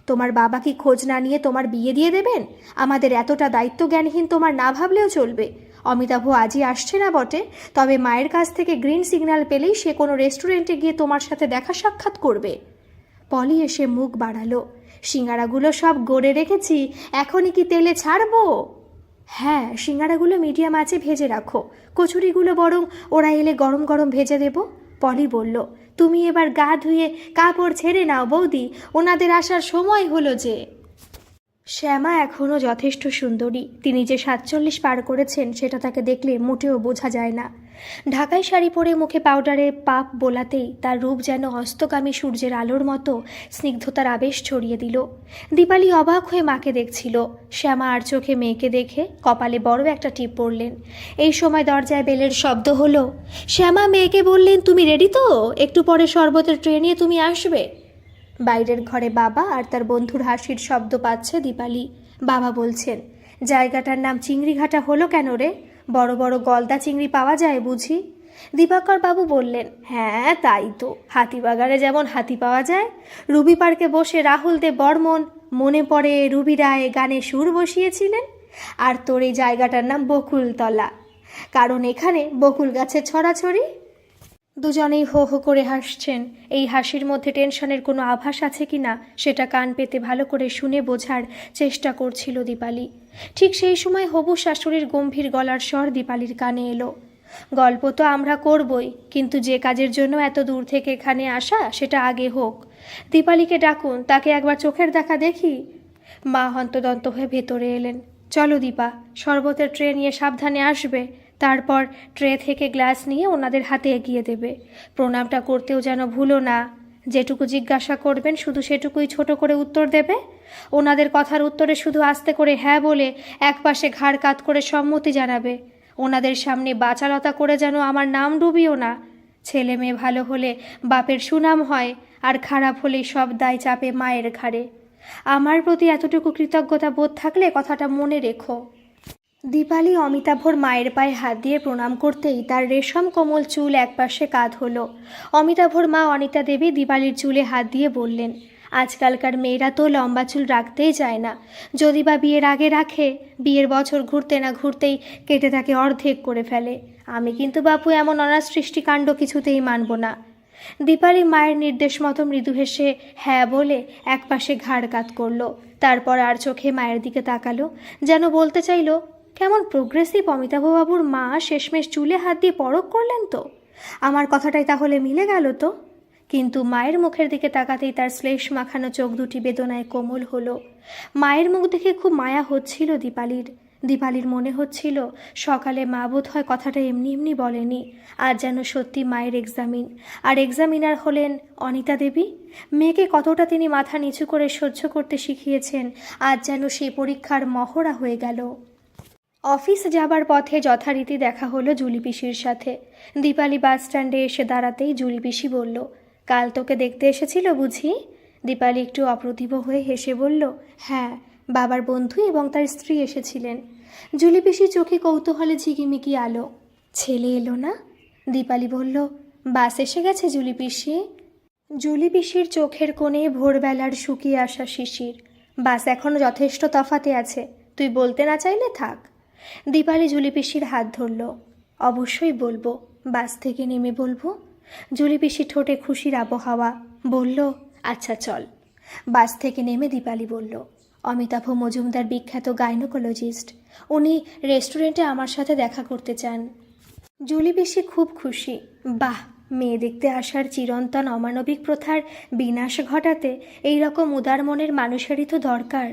তোমার বাবা কি খোঁজ না নিয়ে তোমার বিয়ে দিয়ে দেবেন? আমাদের এতটা দায়িত্ব জ্ঞানহীন তোমার না ভাবলেও চলবে। অমিতাভ আজই আসছে না বটে, তবে মায়ের কাছ থেকে গ্রিন সিগন্যাল পেলেই সে কোনো রেস্টুরেন্টে গিয়ে তোমার সাথে দেখা সাক্ষাৎ করবে। পলি এসে মুখ বাড়ালো, সিঙ্গারাগুলো সব গড়ে রেখেছি, এখনই কি তেলে ছাড়বো? হ্যাঁ, সিঙ্গারাগুলো মিডিয়াম আঁচে ভেজে রাখো, কচুরিগুলো বরং ওরা এলে গরম গরম ভেজে দেব। পলি বলল, তুমি এবার গা ধুয়ে কাপড় ছেড়ে নাও বৌদি, ওনাদের আসার সময় হলো যে। শ্যামা এখনও যথেষ্ট সুন্দরী। তিনি যে 47 পার করেছেন সেটা তাকে দেখলে মোটেও বোঝা যায় না। ঢাকাই শাড়ি পরে মুখে পাউডারে পাপ বোলাতেই তার রূপ যেন অস্তগামী সূর্যের আলোর মতো স্নিগ্ধতার আবেশ ছড়িয়ে দিল। দীপালি অবাক হয়ে মাকে দেখছিল। শ্যামা আর চোখে মেয়েকে দেখে কপালে বড় একটা টিপ পড়লেন। এই সময় দরজায় বেলের শব্দ হলো। শ্যামা মেয়েকে বললেন, তুমি রেডি তো? একটু পরে শরবতের ট্রে নিয়ে তুমি আসবে। বাইরের ঘরে বাবা আর তার বন্ধুর হাসির শব্দ পাচ্ছে দীপালি। বাবা বলছেন, জায়গাটার নাম চিংড়িঘাটা হলো কেন রে? বড় বড় গলদা চিংড়ি পাওয়া যায় বুঝি? দিবাকর বাবু বললেন, হ্যাঁ তাই তো, হাতিবাগানে যেমন হাতি পাওয়া যায়। রুবি পার্কে বসে রাহুল দেব বর্মন, মনে পড়ে রুবি রায় গানে সুর বসিয়েছিলেন। আর তোর এই জায়গাটার নাম বকুলতলা। কারণ এখানে বকুল গাছের ছড়াছড়ি। দুজনেই হো হো করে হাসছেন। এই হাসির মধ্যে টেনশনের কোনো আভাস আছে কি না সেটা কান পেতে ভালো করে শুনে বোঝার চেষ্টা করছিল দীপালি। ঠিক সেই সময় হবু শাশুড়ির গম্ভীর গলার স্বর দীপালির কানে এলো। গল্প তো আমরা করবই, কিন্তু যে কাজের জন্য এত দূর থেকে এখানে আসা সেটা আগে হোক। দীপালিকে ডাকুন, তাকে একবার চোখের দেখা দেখি। মা হন্তদন্ত হয়ে ভেতরে এলেন। চলো দীপা, শরবতের ট্রে নিয়ে সাবধানে আসবে। তারপর ট্রে থেকে গ্লাস নিয়ে ওনাদের হাতে এগিয়ে দেবে। প্রণামটা করতেও যেন ভুলো না। যেটুকু জিজ্ঞাসা করবেন শুধু সেটুকুই ছোট করে উত্তর দেবে। ওনাদের কথার উত্তরে শুধু আস্তে করে হ্যাঁ বলে একপাশে ঘাড় কাত করে সম্মতি জানাবে। ওনাদের সামনে বাচালতা করে যেন আমার নাম ডুবিও না। ছেলে মেয়ে ভালো হলে বাপের সুনাম হয়, আর খারাপ হলেই সব দায় চাপে মায়ের ঘাড়ে। আমার প্রতি এতটুকু কৃতজ্ঞতা বোধ থাকলে কথাটা মনে রেখো। দীপালি অমিতাভর মায়ের পায়ে হাত দিয়ে প্রণাম করতেই তার রেশম কোমল চুল একপাশে কাঁধ হলো। অমিতাভর মা অনিতা দেবী দীপালির চুলে হাত দিয়ে বললেন, আজকালকার মেয়েরা তো লম্বা চুল রাখতেই চায় না। যদি বা বিয়ের আগে রাখে, বিয়ের বছর ঘুরতে না ঘুরতেই কেটে তাকে অর্ধেক করে ফেলে। আমি কিন্তু বাপু এমন অনাথ সৃষ্টিকাণ্ড কিছুতেই মানব না। দীপালি মায়ের নির্দেশ মতো মৃদু হেসে হ্যাঁ বলে একপাশে ঘাড় কাত করলো। তারপর আর চোখে মায়ের দিকে তাকালো, যেন বলতে চাইল, কেমন প্রোগ্রেসিভ অমিতাভবাবুর মা, শেষমেশ চুলে হাত দিয়ে পরখ করলেন তো। আমার কথাটাই তাহলে মিলে গেল তো। কিন্তু মায়ের মুখের দিকে তাকাতেই তার শ্লেষ মাখানো চোখ দুটি বেদনায় কোমল হলো। মায়ের মুখ দেখে খুব মায়া হচ্ছিল দীপালির। দীপালির মনে হচ্ছিল সকালে মা বোধ হয় কথাটা এমনি এমনি বলেনি, আজ যেন সত্যি মায়ের এক্সামিন। আর এক্সামিনার হলেন অনিতা দেবী। মেয়েকে কতটা তিনি মাথা নিচু করে সহ্য করতে শিখিয়েছেন, আজ যেন সেই পরীক্ষার মহড়া হয়ে গেল। অফিস যাবার পথে যথারীতি দেখা হলো জুলি পিসির সাথে। দীপালি বাস স্ট্যান্ডে এসে দাঁড়াতেই জুলি পিসি বলল, কাল তোকে দেখতে এসেছিল বুঝি? দীপালি একটু অপ্রতিভ হয়ে হেসে বলল, হ্যাঁ, বাবার বন্ধু এবং তার স্ত্রী এসেছিলেন। জুলি পিসির চোখে কৌতূহলে ঝিকিমিকি আলো। ছেলে এলো না? দীপালি বলল, বাস এসে গেছে জুলি পিসি। জুলি পিসির চোখের কোণে ভোরবেলার শুকিয়ে আসা শিশির। বাস এখনও যথেষ্ট তফাতে আছে, তুই বলতে না চাইলে থাক। দীপালি জুলি পিসির হাত ধরল। অবশ্যই বলবো, বাস থেকে নেমে বলবো। জুলি পিসি ঠোঁটে খুশির আবহাওয়া, বলল, আচ্ছা চল। বাস থেকে নেমে দীপালি বলল, অমিতাভ মজুমদার বিখ্যাত গাইনোকোলজিস্ট, উনি রেস্টুরেন্টে আমার সাথে দেখা করতে চান। জুলি পিসি খুব খুশি। বাহ, মেয়ে দেখতে আসার চিরন্তন অমানবিক প্রথার বিনাশ ঘটাতে এই রকম উদার মনের মানুষেরই তো দরকার।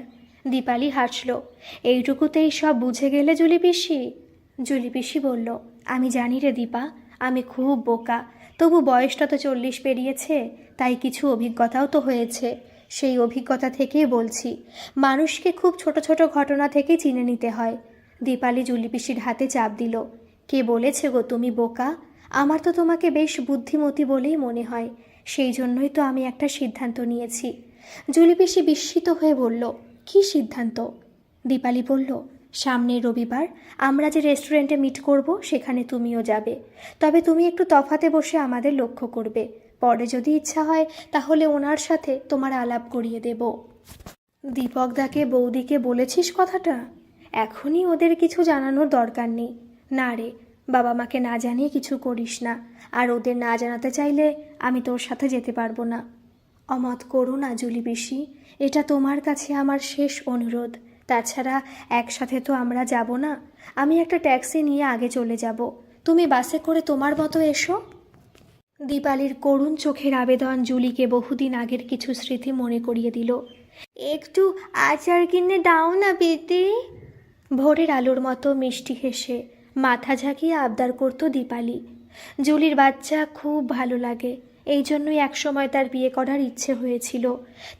দীপালি হাসল। এইটুকুতেই সব বুঝে গেলে জুলি পিসি? জুলি পিসি বলল, আমি জানি রে দীপা, আমি খুব বোকা। তবু বয়সটা তো 40 পেরিয়েছে, তাই কিছু অভিজ্ঞতাও তো হয়েছে। সেই অভিজ্ঞতা থেকেই বলছি, মানুষকে খুব ছোট ছোট ঘটনা থেকে চিনে নিতে হয়। দীপালি জুলি পিসির হাতে চাপ দিল। কে বলেছে গো তুমি বোকা? আমার তো তোমাকে বেশ বুদ্ধিমতী বলেই মনে হয়। সেই জন্যই তো আমি একটা সিদ্ধান্ত নিয়েছি। জুলি পিসি বিস্মিত হয়ে বলল, কী সিদ্ধান্ত? দীপালি বলল, সামনের রবিবার আমরা যে রেস্টুরেন্টে মিট করব সেখানে তুমিও যাবে। তবে তুমি একটু তফাতে বসে আমাদের লক্ষ্য করবে। পরে যদি ইচ্ছা হয় তাহলে ওনার সাথে তোমার আলাপ করিয়ে দেব। দীপকদাকে বৌদিকে বলেছিস কথাটা? এখনই ওদের কিছু জানানোর দরকার নেই। না রে, বাবা মাকে না জানিয়ে কিছু করিস না। আর ওদের না জানাতে চাইলে আমি তোর সাথে যেতে পারবো না। অমত করো না জুলি পিসি, এটা তোমার কাছে আমার শেষ অনুরোধ। তাছাড়া একসাথে তো আমরা যাব না। আমি একটা ট্যাক্সি নিয়ে আগে চলে যাব, তুমি বাসে করে তোমার মতো এসো। দীপালির করুণ চোখের আবেদন জুলিকে বহুদিন আগের কিছু স্মৃতি মনে করিয়ে দিল। একটু আচার কিনে দাও না পেতে। ভোরের আলোর মতো মিষ্টি হেসে মাথা ঝাঁকিয়ে আবদার করত দীপালি। জুলির বাচ্চা খুব ভালো লাগে, এই জন্যই একসময় তার বিয়ে করার ইচ্ছে হয়েছিল।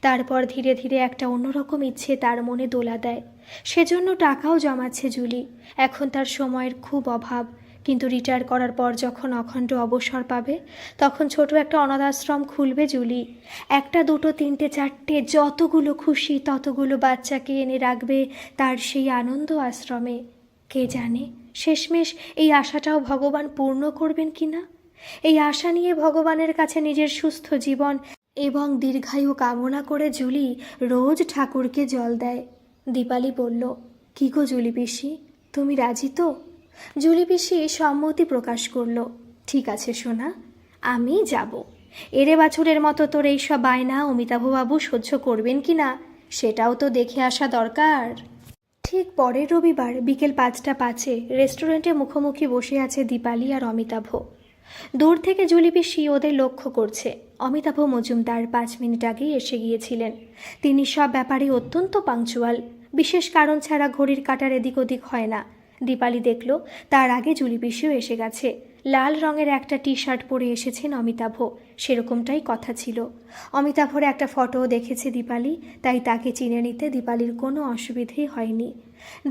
তারপর ধীরে ধীরে একটা অন্যরকম ইচ্ছে তার মনে দোলা দেয়। সেজন্য টাকাও জমাচ্ছে জুলি। এখন তার সময়ের খুব অভাব, কিন্তু রিটায়ার করার পর যখন অখণ্ড অবসর পাবে তখন ছোট একটা অনাথ আশ্রম খুলবে জুলি। একটা, দুটো, তিনটে, চারটে, যতগুলো খুশি ততগুলো বাচ্চাকে এনে রাখবে তার সেই আনন্দ আশ্রমে। কে জানে শেষমেশ এই আশাটাও ভগবান পূর্ণ করবেন কিনা। এই আশা নিয়ে ভগবানের কাছে নিজের সুস্থ জীবন এবং দীর্ঘায়ু কামনা করে জুলি রোজ ঠাকুরকে জল দেয়। দীপালি বলল, কী গো জুলি পিসি, তুমি রাজি তো? জুলি পিসি সম্মতি প্রকাশ করল। ঠিক আছে সোনা, আমি যাব। এরে বাছুরের মতো তোর এইসব বায়না অমিতাভবাবু সহ্য করবেন কি না সেটাও তো দেখে আসা দরকার। ঠিক পরের রবিবার বিকেল 5টা 5 রেস্টুরেন্টে মুখোমুখি বসে আছে দীপালি আর অমিতাভ। দূর থেকে জুলি পিসি ওদের লক্ষ্য করছে। অমিতাভ মজুমদার 5 মিনিট আগেই এসে গিয়েছিলেন। তিনি সব ব্যাপারে অত্যন্ত পাংচুয়াল। বিশেষ কারণ ছাড়া ঘড়ির কাঁটার এদিক ওদিক হয় না। দীপালি দেখল তার আগে জুলি পিসিও এসে গেছে। লাল রঙের একটা টি-শার্ট পরে এসেছেন অমিতাভ, সেরকমটাই কথা ছিল। অমিতাভর একটা ফটোও দেখেছে দীপালি, তাই তাকে চিনে নিতে দীপালির কোনো অসুবিধেই হয়নি।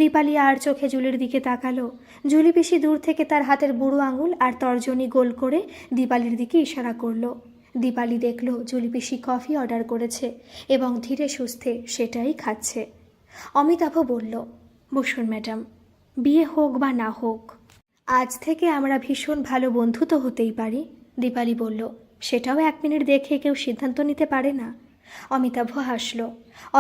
দীপালি আর চোখে জুলির দিকে তাকালো। জুলি পিসি দূর থেকে তার হাতের বুড়ো আঙুল আর তর্জনী গোল করে দীপালির দিকে ইশারা করলো। দীপালি দেখল জুলি পিসি কফি অর্ডার করেছে এবং ধীরে সুস্থে সেটাই খাচ্ছে। অমিতাভ বলল, বসুন ম্যাডাম, বিয়ে হোক বা না হোক আজ থেকে আমরা ভীষণ ভালো বন্ধু তো হতেই পারি। দীপালি বলল, সেটাও 1 মিনিট দেখে কেউ সিদ্ধান্ত নিতে পারে না। অমিতাভ হাসল।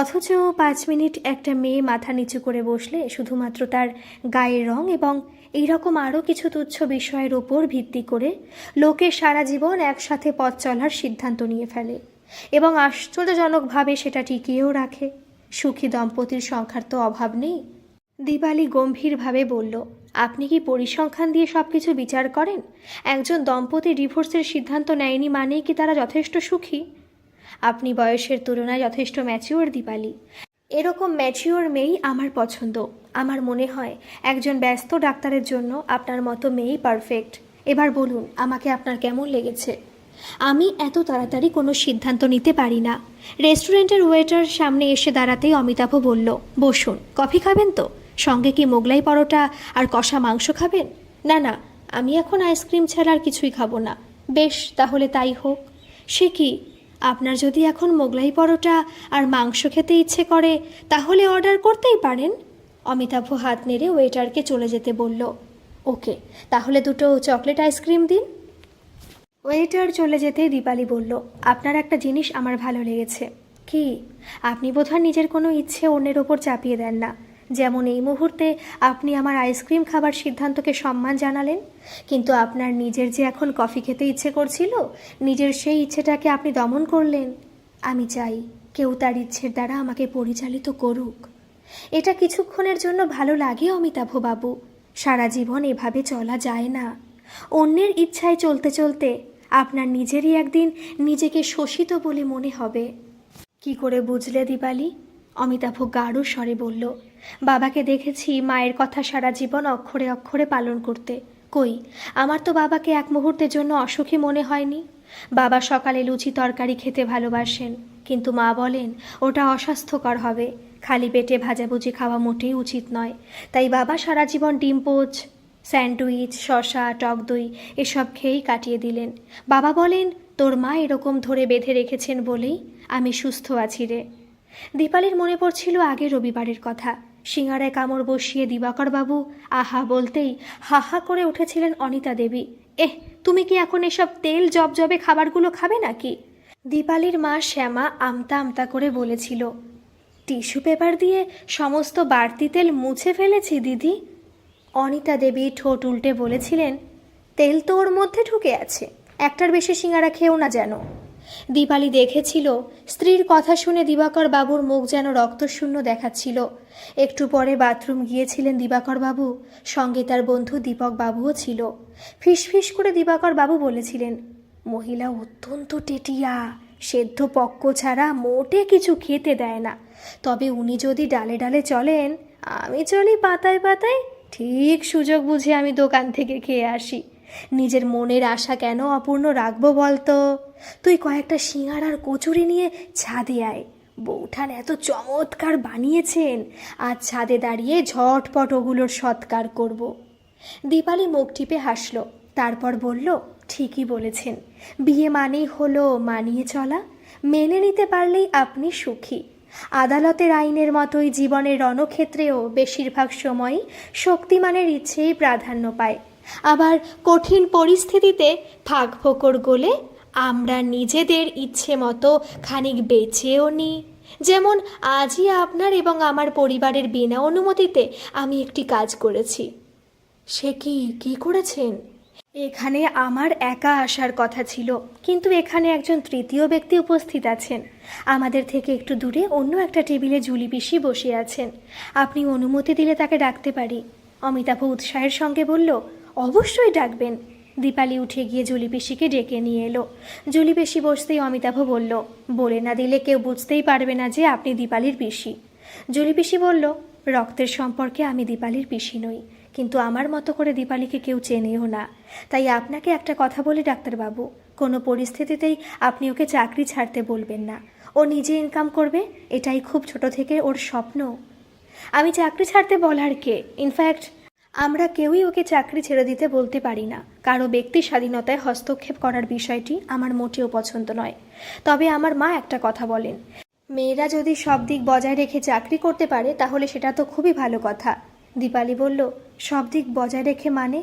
অথচ 5 মিনিট একটা মেয়ে মাথা নিচু করে বসলে শুধুমাত্র তার গায়ের রং এবং এইরকম আরও কিছু তুচ্ছ বিষয়ের ওপর ভিত্তি করে লোকে সারা জীবন একসাথে পথ চলার সিদ্ধান্ত নিয়ে ফেলে এবং আশ্চর্যজনকভাবে সেটা টিকিয়েও রাখে। সুখী দম্পতির সংখ্যার তো অভাব নেই। দীপালি গম্ভীরভাবে বলল, আপনি কি পরিসংখ্যান দিয়ে সব কিছু বিচার করেন? একজন দম্পতি ডিভোর্সের সিদ্ধান্ত নেয়নি মানেই কি তারা যথেষ্ট সুখী? আপনি বয়সের তুলনায় যথেষ্ট ম্যাচিওর দীপালি। এরকম ম্যাচিওর মেয়েই আমার পছন্দ। আমার মনে হয় একজন ব্যস্ত ডাক্তারের জন্য আপনার মতো মেয়েই পারফেক্ট। এবার বলুন আমাকে আপনার কেমন লেগেছে? আমি এত তাড়াতাড়ি কোনো সিদ্ধান্ত নিতে পারি না। রেস্টুরেন্টের ওয়েটার সামনে এসে দাঁড়াতেই অমিতাভ বলল, বসুন। কফি খাবেন তো? সঙ্গে কি মোগলাই পরোটা আর কষা মাংস খাবেন? না না, আমি এখন আইসক্রিম ছাড়া আর কিছুই খাবো না। বেশ, তাহলে তাই হোক। সে কি, আপনার যদি এখন মোগলাই পরোটা আর মাংস খেতে ইচ্ছে করে তাহলে অর্ডার করতেই পারেন। অমিতাভ হাত নেড়ে ওয়েটারকে চলে যেতে বলল। ওকে, তাহলে 2টো চকলেট আইসক্রিম দিন। ওয়েটার চলে যেতেই দীপালি বলল, আপনার একটা জিনিস আমার ভালো লেগেছে। কি? আপনি বোধহয় নিজের কোনো ইচ্ছে অন্যের ওপর চাপিয়ে দেন না। যেমন এই মুহূর্তে আপনি আমার আইসক্রিম খাবার সিদ্ধান্তকে সম্মান জানালেন, কিন্তু আপনার নিজের যে এখন কফি খেতে ইচ্ছে করছিল, নিজের সেই ইচ্ছেটাকে আপনি দমন করলেন। আমি চাই কেউ তার ইচ্ছের দ্বারা আমাকে পরিচালিত করুক। এটা কিছুক্ষণের জন্য ভালো লাগে অমিতাভ বাবু, সারা জীবন এভাবে চলা যায় না। অন্যের ইচ্ছায় চলতে চলতে আপনার নিজেরই একদিন নিজেকে শোষিত বলে মনে হবে। কি করে বুঝলে দীপালি? অমিতাভ গাঢ় স্বরে বলল, বাবাকে দেখেছি মায়ের কথা সারা জীবন অক্ষরে অক্ষরে পালন করতে। কই, আমার তো বাবাকে এক মুহূর্তের জন্য অসুখী মনে হয়নি। বাবা সকালে লুচি তরকারি খেতে ভালোবাসেন, কিন্তু মা বলেন ওটা অস্বাস্থ্যকর হবে, খালি পেটে ভাজাভুজি খাওয়া মোটেই উচিত নয়। তাই বাবা সারা জীবন ডিম পোচ, স্যান্ডউইচ, শসা, টক দই এসব খেয়েই কাটিয়ে দিলেন। বাবা বলেন, তোর মা এরকম ধরে বেঁধে রেখেছেন বলেই আমি সুস্থ আছি রে। দীপালির মনে পড়ছিল আগের রবিবারের কথা। সিঙ্গারায় কামড় বসিয়ে দিবাকরবাবু আহা বলতেই হাহা করে উঠেছিলেন অনিতা দেবী। তুমি কি এখন এসব তেল জবজবে খাবারগুলো খাবে নাকি? দীপালির মা শ্যামা আমতা আমতা করে বলেছিল, টিস্যু পেপার দিয়ে সমস্ত বাড়তি তেল মুছে ফেলেছি দিদি। অনিতা দেবী ঠোঁট উল্টে বলেছিলেন, তেল তো ওর মধ্যে ঢুকে আছে, একটার বেশি সিঙ্গারা খেও না যেন। দীপালি দেখেছিল স্ত্রীর কথা শুনে দিবাকর বাবুর মুখ যেন রক্তশূন্য দেখাচ্ছিল। একটু পরে বাথরুম গিয়েছিলেন দিবাকর বাবু, সঙ্গে তার বন্ধু দীপক বাবুও ছিল। ফিসফিস করে দিবাকর বাবু বলেছিলেন, মহিলা অত্যন্ত টেটিয়া, সেদ্ধ পক্ক ছাড়া মোটে কিছু খেতে দেয় না। তবে উনি যদি ডালে ডালে চলেন, আমি চলি পাতায় পাতায়, ঠিক সুযোগ বুঝে আমি দোকান থেকে খেয়ে আসি। নিজের মনের আশা কেন অপূর্ণ রাখবো বলতো? তুই কয়েকটা সিঙ্গারার কচুরি নিয়ে ছাদে আয়, বৌঠান এত চমৎকার বানিয়েছেন, আজ ছাদে দাঁড়িয়ে ঝটপট ওগুলোর সৎকার করব। দীপালি মুখ টিপে হাসল, তারপর বলল, ঠিকই বলেছেন, বিয়ে মানেই হলো মানিয়ে চলা, মেনে নিতে পারলেই আপনি সুখী। আদালতের আইনের মতোই জীবনের রণক্ষেত্রেও বেশিরভাগ সময়ই শক্তিমানের ইচ্ছেই প্রাধান্য পায়। আবার কঠিন পরিস্থিতিতে ফাঁক ফোকর গলে আমরা নিজেদের ইচ্ছে মতো খানিক বেঁচেও নিই। যেমন আজই আপনার এবং আমার পরিবারের বিনা অনুমতিতে আমি একটি কাজ করেছি। সে কি করেছেন? এখানে আমার একা আসার কথা ছিল, কিন্তু এখানে একজন তৃতীয় ব্যক্তি উপস্থিত আছেন। আমাদের থেকে একটু দূরে অন্য একটা টেবিলে জুলি পিসি বসে আছেন। আপনি অনুমতি দিলে তাকে ডাকতে পারি। অমিতাভ উৎসাহের সঙ্গে বলল, অবশ্যই ডাকবেন। দীপালি উঠে গিয়ে জুলি পিসিকে ডেকে নিয়ে এলো। জুলি পিসি বসতেই অমিতাভ বলল, বলে না দিলে কেউ বুঝতেই পারবে না যে আপনি দীপালির পিসি। জুলি পিসি বলল, রক্তের সম্পর্কে আমি দীপালির পিসি নই, কিন্তু আমার মতো করে দীপালিকে কেউ চেনেও না। তাই আপনাকে একটা কথা বলি ডাক্তারবাবু, কোনো পরিস্থিতিতেই আপনি ওকে চাকরি ছাড়তে বলবেন না। ও নিজে ইনকাম করবে, এটাই খুব ছোট থেকে ওর স্বপ্ন। আমি চাকরি ছাড়তে বলার কে? ইনফ্যাক্ট আমরা কেউই ওকে চাকরি ছেড়ে দিতে বলতে পারি না। কারো ব্যক্তি স্বাধীনতায় হস্তক্ষেপ করার বিষয়টি আমার মোটেও পছন্দ নয়। তবে আমার মা একটা কথা বলেন, মেয়েরা যদি সব দিক বজায় রেখে চাকরি করতে পারে তাহলে সেটা তো খুবই ভালো কথা। দীপালি বলল, সব দিক বজায় রেখে মানে?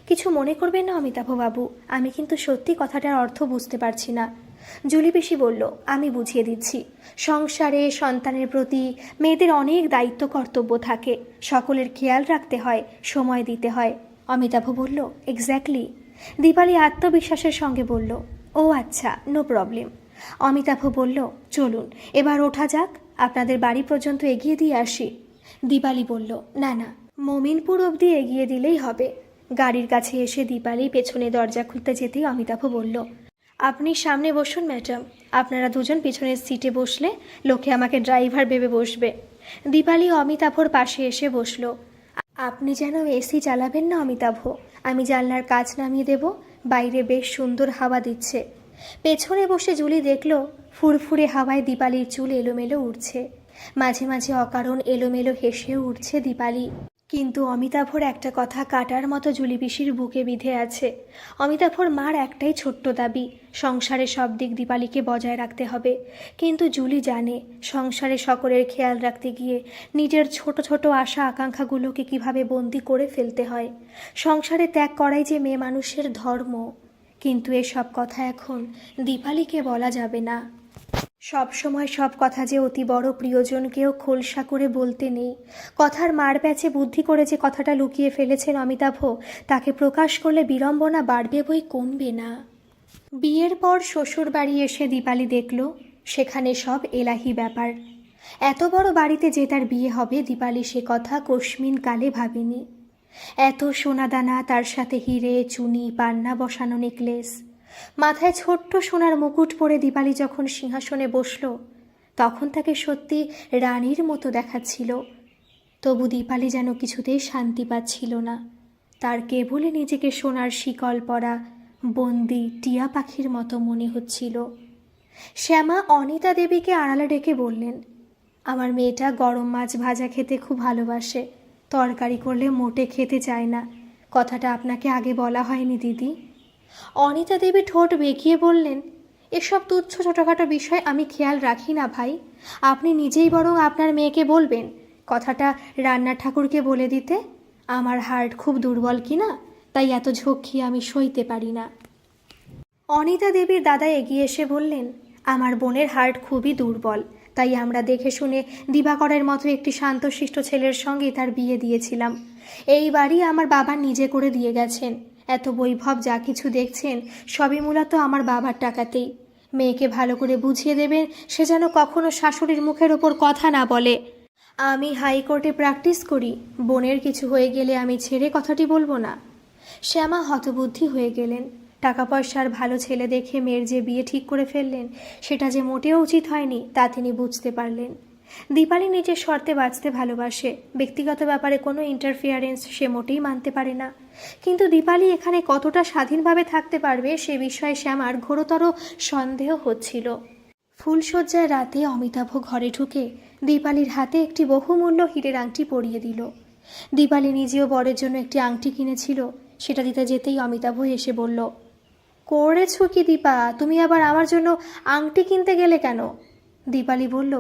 কিছু মনে করবেন না অমিতাভবাবু, আমি কিন্তু সত্যি কথাটার অর্থ বুঝতে পারছি না। জুলি পিসি বলল, আমি বুঝিয়ে দিচ্ছি। সংসারে সন্তানের প্রতি মেয়েদের অনেক দায়িত্ব কর্তব্য থাকে, সকলের খেয়াল রাখতে হয়, সময় দিতে হয়। অমিতাভ বলল, এক্স্যাক্টলি। দীপালি আত্মবিশ্বাসের সঙ্গে বলল, ও আচ্ছা, নো প্রবলেম। অমিতাভ বলল, চলুন এবার ওঠা যাক, আপনাদের বাড়ি পর্যন্ত এগিয়ে দিয়ে আসি। দীপালি বলল, না না, মমিনপুর অবধি এগিয়ে দিলেই হবে। গাড়ির কাছে এসে দীপালি পেছনে দরজা খুলতে যেতেই অমিতাভ বলল, আপনি সামনে বসুন ম্যাডাম, আপনারা দুজন পিছনের সিটে বসলে লোকে আমাকে ড্রাইভার ভেবে বসবে। দীপালি অমিতাভর পাশে এসে বসল। আপনি যেন এসি চালাবেন না অমিতাভ, আমি জানলার কাচ নামিয়ে দেব, বাইরে বেশ সুন্দর হাওয়া দিচ্ছে। পেছনে বসে জুলি দেখল ফুরফুরে হাওয়ায় দীপালির চুল এলোমেলো উঠছে, মাঝে মাঝে অকারণ এলোমেলো হেসেও উঠছে দীপালি। কিন্তু অমিতাভর একটা কথা কাটার মতো জুলি পিসির বুকে বিঁধে আছে। অমিতাভর মার একটাই ছোট্ট দাবি, সংসারে সব দিক দীপালিকে বজায় রাখতে হবে। কিন্তু জুলি জানে সংসারে সকলের খেয়াল রাখতে গিয়ে নিজের ছোট ছোট আশা আকাঙ্ক্ষাগুলোকে কিভাবে বন্দি করে ফেলতে হয়। সংসারে ত্যাগ করাই যে মেয়ে মানুষের ধর্ম। কিন্তু এসব কথা এখন দীপালিকে বলা যাবে না। সব সময় সব কথা যে অতি বড় প্রিয়জনকেও খোলসা করে বলতে নেই। কথার মার প্যাচে বুদ্ধি করে যে কথাটা লুকিয়ে ফেলেছেন অমিতাভ, তাকে প্রকাশ করলে বিড়ম্বনা বাড়বে বই কমবে না। বিয়ের পর শ্বশুর বাড়ি এসে দীপালি দেখল সেখানে সব এলাহি ব্যাপার। এত বড় বাড়িতে যে তার বিয়ে হবে দীপালি সে কথা কস্মিন কালে ভাবেনি। এত সোনাদানা, তার সাথে হিরে, চুনি, পান্না বসানো নেকলেস, মাথায় ছোট্ট সোনার মুকুট পরে দীপালি যখন সিংহাসনে বসল তখন তাকে সত্যি রানীর মতো দেখাচ্ছিল। তবু দীপালি যেন কিছুতেই শান্তি পাচ্ছিল না। তার কেবলই নিজেকে সোনার শিকল পরা বন্দি টিয়া পাখির মতো মনে হচ্ছিল। শ্যামা অনিতা দেবীকে আড়ালে ডেকে বললেন, আমার মেয়েটা গরম মাছ ভাজা খেতে খুব ভালোবাসে, তরকারি করলে মোটে খেতে চায় না। কথাটা আপনাকে আগে বলা হয়নি দিদি। অনিতা দেবী ঠোঁট বেঁকিয়ে বললেন, এসব তুচ্ছ ছোটোখাটো বিষয় আমি খেয়াল রাখি না ভাই, আপনি নিজেই বরং আপনার মেয়েকে বলবেন কথাটা রান্নার ঠাকুরকে বলে দিতে। আমার হার্ট খুব দুর্বল কিনা, তাই এত ঝক্কি আমি সইতে পারি না। অনিতা দেবীর দাদা এগিয়ে এসে বললেন, আমার বোনের হার্ট খুবই দুর্বল, তাই আমরা দেখে শুনে দিবাকরের মতো একটি শান্তশিষ্ট ছেলের সঙ্গে তার বিয়ে দিয়েছিলাম। এই বাড়ি আমার বাবা নিজে করে দিয়ে গেছেন। এত বৈভব যা কিছু দেখছেন সবই মূলত আমার বাবার টাকাতেই। মেয়েকে ভালো করে বুঝিয়ে দেবেন, সে যেন কখনো শাশুড়ির মুখের ওপর কথা না বলে। আমি হাইকোর্টে প্র্যাকটিস করি, বোনের কিছু হয়ে গেলে আমি ছেড়ে কথাটি বলবো না। শ্যামা হতবুদ্ধি হয়ে গেলেন। টাকা পয়সার ভালো ছেলে দেখে মেয়ের যে বিয়ে ঠিক করে ফেললেন সেটা যে মোটেও উচিত হয়নি তা তিনি বুঝতে পারলেন। দীপালি নিজের শর্তে বাঁচতে ভালোবাসে, ব্যক্তিগত ব্যাপারে কোনো ইন্টারফিয়ারেন্স সে মোটেই মানতে পারে না। কিন্তু দীপালি এখানে কতটা স্বাধীনভাবে থাকতে পারবে সে বিষয়ে শ্যামার ঘোরতর সন্দেহ হচ্ছিল। ফুলশয্যার রাতে অমিতাভ ঘরে ঢুকে দীপালির হাতে একটি বহুমূল্য হীরের আংটি পরিয়ে দিল। দীপালি নিজেও বরের জন্য একটি আংটি কিনেছিল, সেটা দিতে যেতেই অমিতাভ এসে বলল, করেছো কি দীপা, তুমি আবার আমার জন্য আংটি কিনতে গেলে কেন? দীপালি বলল,